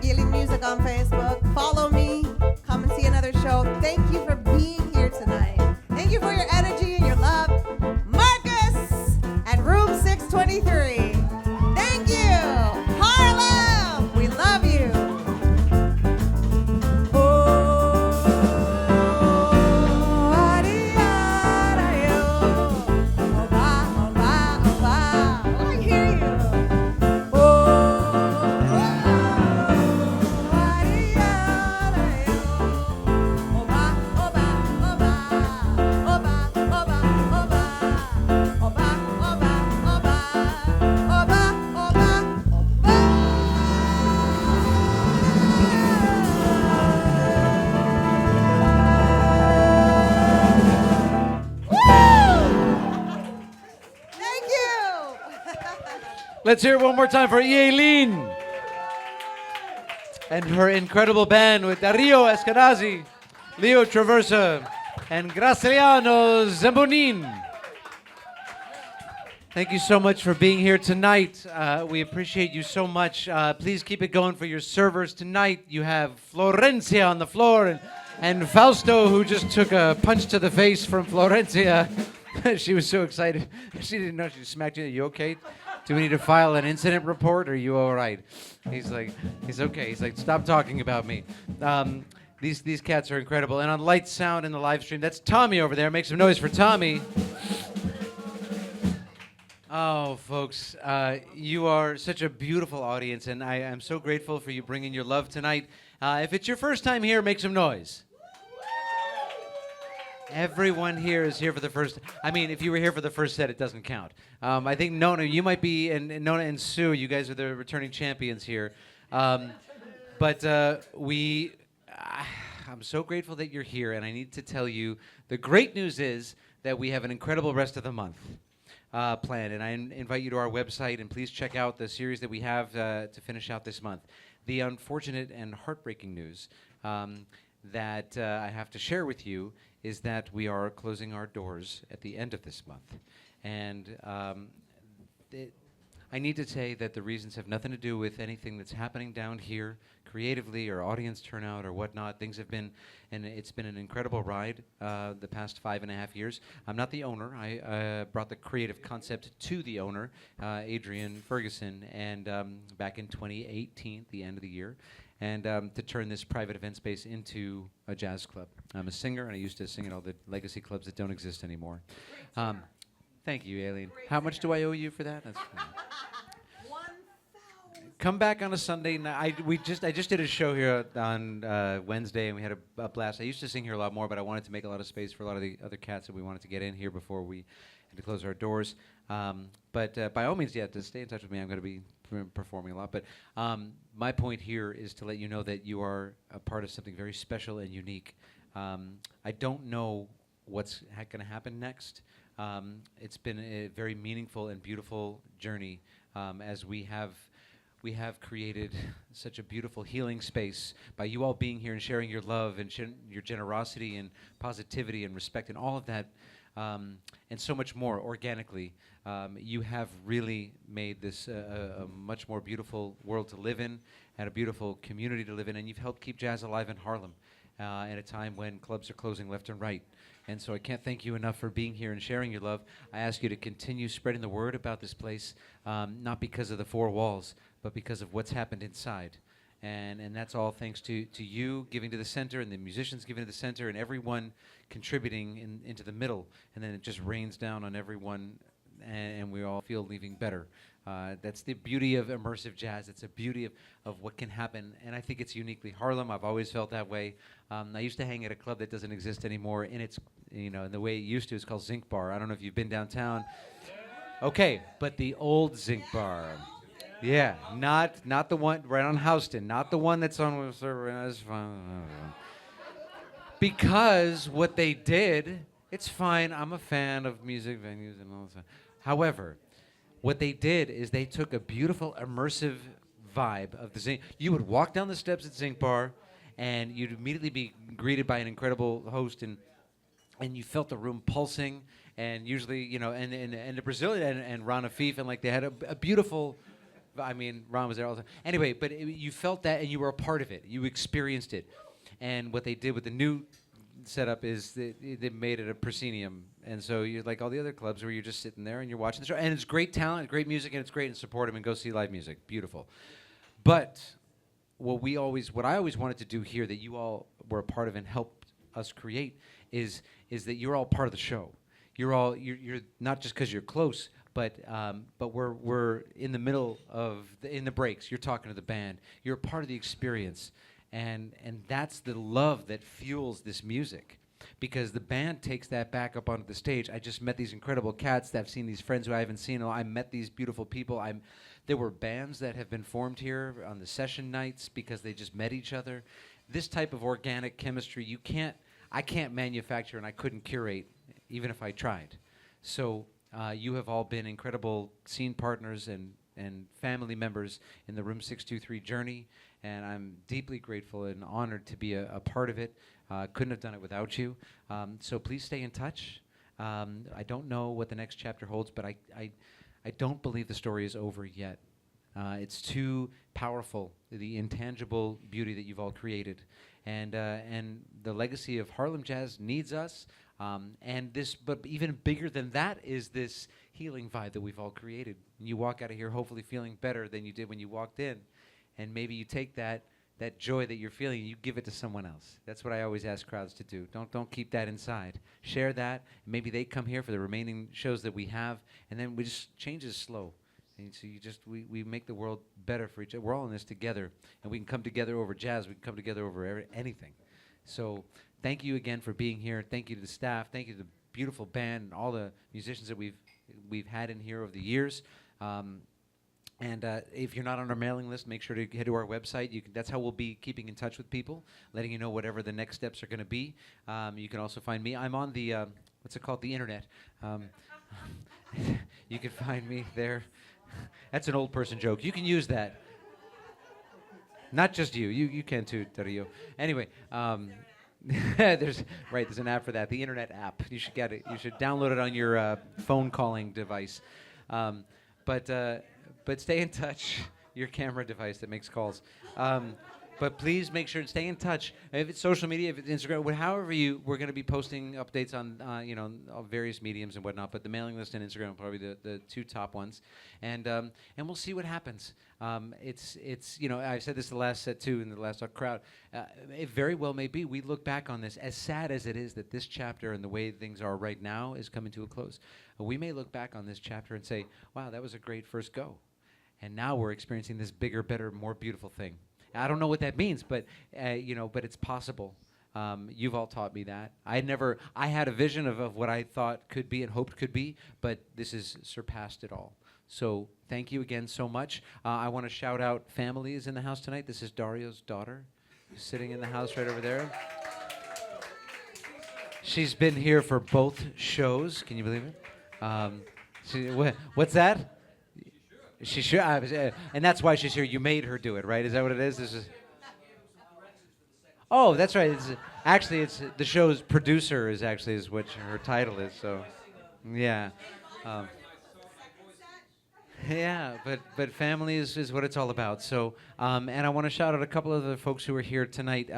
Elin Music on Facebook. Follow me. Come and see another show. Thank you for being here tonight. Thank you for your energy and your love. Marcus at room 623. Thank you. Harlem, we love you. I hear you. Let's hear it one more time for Elin and her incredible band with Dario Eskenazi, Leo Traversa, and Graciliano Zambonin. Thank you so much for being here tonight. We appreciate you so much. Please keep it going for your servers tonight. You have Florencia on the floor and Fausto, who just took a punch to the face from Florencia. She was so excited. She didn't know she smacked you. Are you okay? Do we need to file an incident report? Or are you all right? He's okay. He's like, stop talking about me. These cats are incredible. And on light sound in the live stream, that's Tommy over there. Make some noise for Tommy. Oh, folks, you are such a beautiful audience, and I am so grateful for you bringing your love tonight. If it's your first time here, make some noise. Everyone here is here for the first. I mean, if you were here for the first set, it doesn't count. I think Nona, you might be, and Nona and Sue, you guys are the returning champions here. I'm so grateful that you're here, and I need to tell you, the great news is that we have an incredible rest of the month planned, and I invite you to our website, and please check out the series that we have to finish out this month. The unfortunate and heartbreaking news that I have to share with you is that we are closing our doors at the end of this month. And I need to say that the reasons have nothing to do with anything that's happening down here creatively or audience turnout or whatnot. Things have been, and it's been an incredible ride the past 5.5 years. I'm not the owner. I brought the creative concept to the owner, Adriane Ferguson, and back in 2018, the end of the year, and to turn this private event space into a jazz club. I'm a singer, and I used to sing at all the legacy clubs that don't exist anymore. Thank you, Elin. How much do I owe you for that? That's come back on a Sunday night. I just did a show here on Wednesday, and we had a blast. I used to sing here a lot more, but I wanted to make a lot of space for a lot of the other cats that we wanted to get in here before we had to close our doors. But by all means, yeah, to stay in touch with me, I'm going to be performing a lot. But my point here is to let you know that you are a part of something very special and unique. I don't know what's going to happen next. It's been a very meaningful and beautiful journey as we have created such a beautiful healing space by you all being here and sharing your love and your generosity and positivity and respect and all of that, and so much more organically. You have really made this a much more beautiful world to live in and a beautiful community to live in, and you've helped keep jazz alive in Harlem at a time when clubs are closing left and right. And so I can't thank you enough for being here and sharing your love. I ask you to continue spreading the word about this place, not because of the four walls, but because of what's happened inside. And that's all thanks to you giving to the center and the musicians giving to the center and everyone contributing into the middle. And then it just rains down on everyone and we all feel leaving better. That's the beauty of immersive jazz. It's a beauty of what can happen. And I think it's uniquely Harlem. I've always felt that way. I used to hang at a club that doesn't exist anymore. And it's, in the way it used to, it's called Zinc Bar. I don't know if you've been downtown. Okay, but the old Zinc Bar. Yeah, not the one right on Houston, not the one that's on. Because what they did, it's fine. I'm a fan of music venues and all that. However, what they did is they took a beautiful immersive vibe of the Zinc. You would walk down the steps at Zinc Bar, and you'd immediately be greeted by an incredible host, and you felt the room pulsing. And usually, and the Brazilian and Ron Afif, and like they had a beautiful. I mean, Ron was there all the time. Anyway, but you felt that, and you were a part of it. You experienced it. And what they did with the new setup is they made it a proscenium. And so you're like all the other clubs where you're just sitting there and you're watching the show. And it's great talent, great music, and it's great, and support them and go see live music. Beautiful. But what I always wanted to do here that you all were a part of and helped us create is that you're all part of the show. You're not just because you're close, but we're in the middle of in the breaks. You're talking to the band. You're a part of the experience, and that's the love that fuels this music, because the band takes that back up onto the stage. I just met these incredible cats. I've seen these friends who I haven't seen. I met these beautiful people. There were bands that have been formed here on the session nights because they just met each other. This type of organic chemistry I can't manufacture, and I couldn't curate even if I tried. So. You have all been incredible scene partners and family members in the Room 623 journey, and I'm deeply grateful and honored to be a part of it. Couldn't have done it without you. So please stay in touch. I don't know what the next chapter holds, but I don't believe the story is over yet. It's too powerful, the intangible beauty that you've all created. And the legacy of Harlem Jazz needs us. But even bigger than that is this healing vibe that we've all created. And you walk out of here hopefully feeling better than you did when you walked in. And maybe you take that joy that you're feeling and you give it to someone else. That's what I always ask crowds to do. Don't keep that inside. Share that. Maybe they come here for the remaining shows that we have, and then we just change it slow. And so we make the world better for each other. We're all in this together, and we can come together over jazz. We can come together over anything. So thank you again for being here. Thank you to the staff. Thank you to the beautiful band and all the musicians that we've had in here over the years. If you're not on our mailing list, make sure to head to our website. That's how we'll be keeping in touch with people, letting you know whatever the next steps are going to be. You can also find me. I'm on the, what's it called, the internet. You can find me there. That's an old person joke. You can use that. Not just you. You can too, Dario. Anyway, there's an app for that, the internet app. You should get it. You should download it on your phone calling device. But stay in touch. Your camera device that makes calls. But please make sure to stay in touch. If it's social media, if it's Instagram, however we're going to be posting updates on, on various mediums and whatnot. But the mailing list and Instagram are probably the two top ones, and we'll see what happens. It's I said this the last set too in the last crowd. It very well may be we look back on this, as sad as it is that this chapter and the way things are right now is coming to a close. We may look back on this chapter and say, wow, that was a great first go, and now we're experiencing this bigger, better, more beautiful thing. I don't know what that means, but but it's possible. You've all taught me that. I had a vision of what I thought could be and hoped could be, but this has surpassed it all. So thank you again so much. I want to shout out families in the house tonight. This is Dario's daughter, who's sitting in the house right over there. She's been here for both shows. Can you believe it? What's that? She should, and that's why she's here. You made her do it, right? Is that what it is? This is. Oh, that's right. It's the show's producer is what her title is. So, yeah, yeah. But family is what it's all about. So, and I want to shout out a couple of the folks who are here tonight.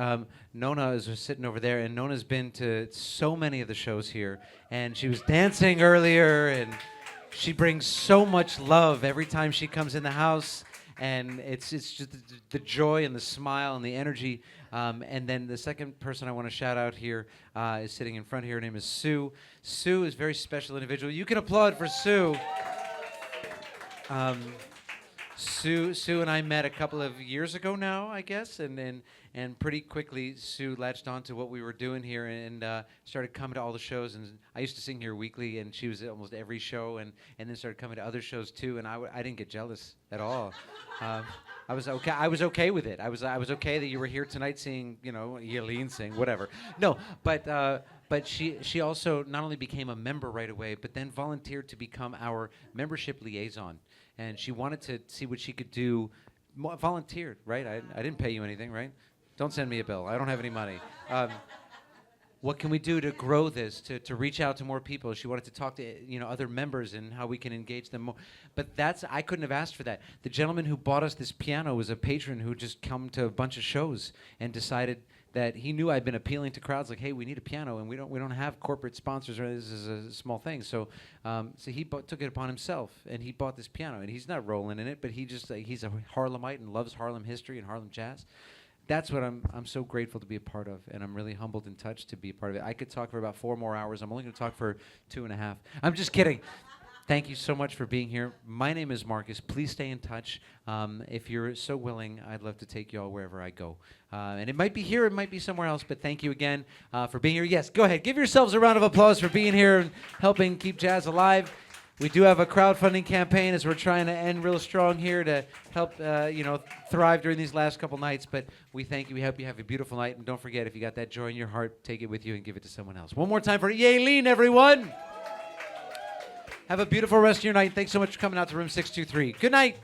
Nona is sitting over there, and Nona's been to so many of the shows here, and she was dancing earlier and. She brings so much love every time she comes in the house, and it's just the joy and the smile and the energy. And then the second person I want to shout out here is sitting in front here. Her name is Sue. Sue is a very special individual. You can applaud for Sue. Sue and I met a couple of years ago now, I guess, and pretty quickly Sue latched on to what we were doing here and started coming to all the shows. And I used to sing here weekly, and she was at almost every show, and then started coming to other shows too. And I didn't get jealous at all. I was okay. I was okay with it. I was okay that you were here tonight seeing Elin sing, whatever. No, but she also not only became a member right away, but then volunteered to become our membership liaison. And she wanted to see what she could do. Volunteered, right? I didn't pay you anything, right? Don't send me a bill. I don't have any money. What can we do to grow this, to reach out to more people? She wanted to talk to other members and how we can engage them more. But I couldn't have asked for that. The gentleman who bought us this piano was a patron who just come to a bunch of shows and decided that he knew I'd been appealing to crowds like, hey, we need a piano, and we don't have corporate sponsors, or this is a small thing. So he took it upon himself, and he bought this piano, and he's not rolling in it, but he's a Harlemite and loves Harlem history and Harlem jazz. That's what I'm so grateful to be a part of, and I'm really humbled and touched to be a part of it. I could talk for about 4 more hours. I'm only going to talk for 2.5. I'm just kidding. Thank you so much for being here. My name is Marcus. Please stay in touch. If you're so willing, I'd love to take you all wherever I go. And it might be here, it might be somewhere else, but thank you again for being here. Yes, go ahead. Give yourselves a round of applause for being here and helping keep jazz alive. We do have a crowdfunding campaign as we're trying to end real strong here to help thrive during these last couple nights. But we thank you. We hope you have a beautiful night. And don't forget, if you got that joy in your heart, take it with you and give it to someone else. One more time for Elin, everyone. Have a beautiful rest of your night. Thanks so much for coming out to room 623. Good night.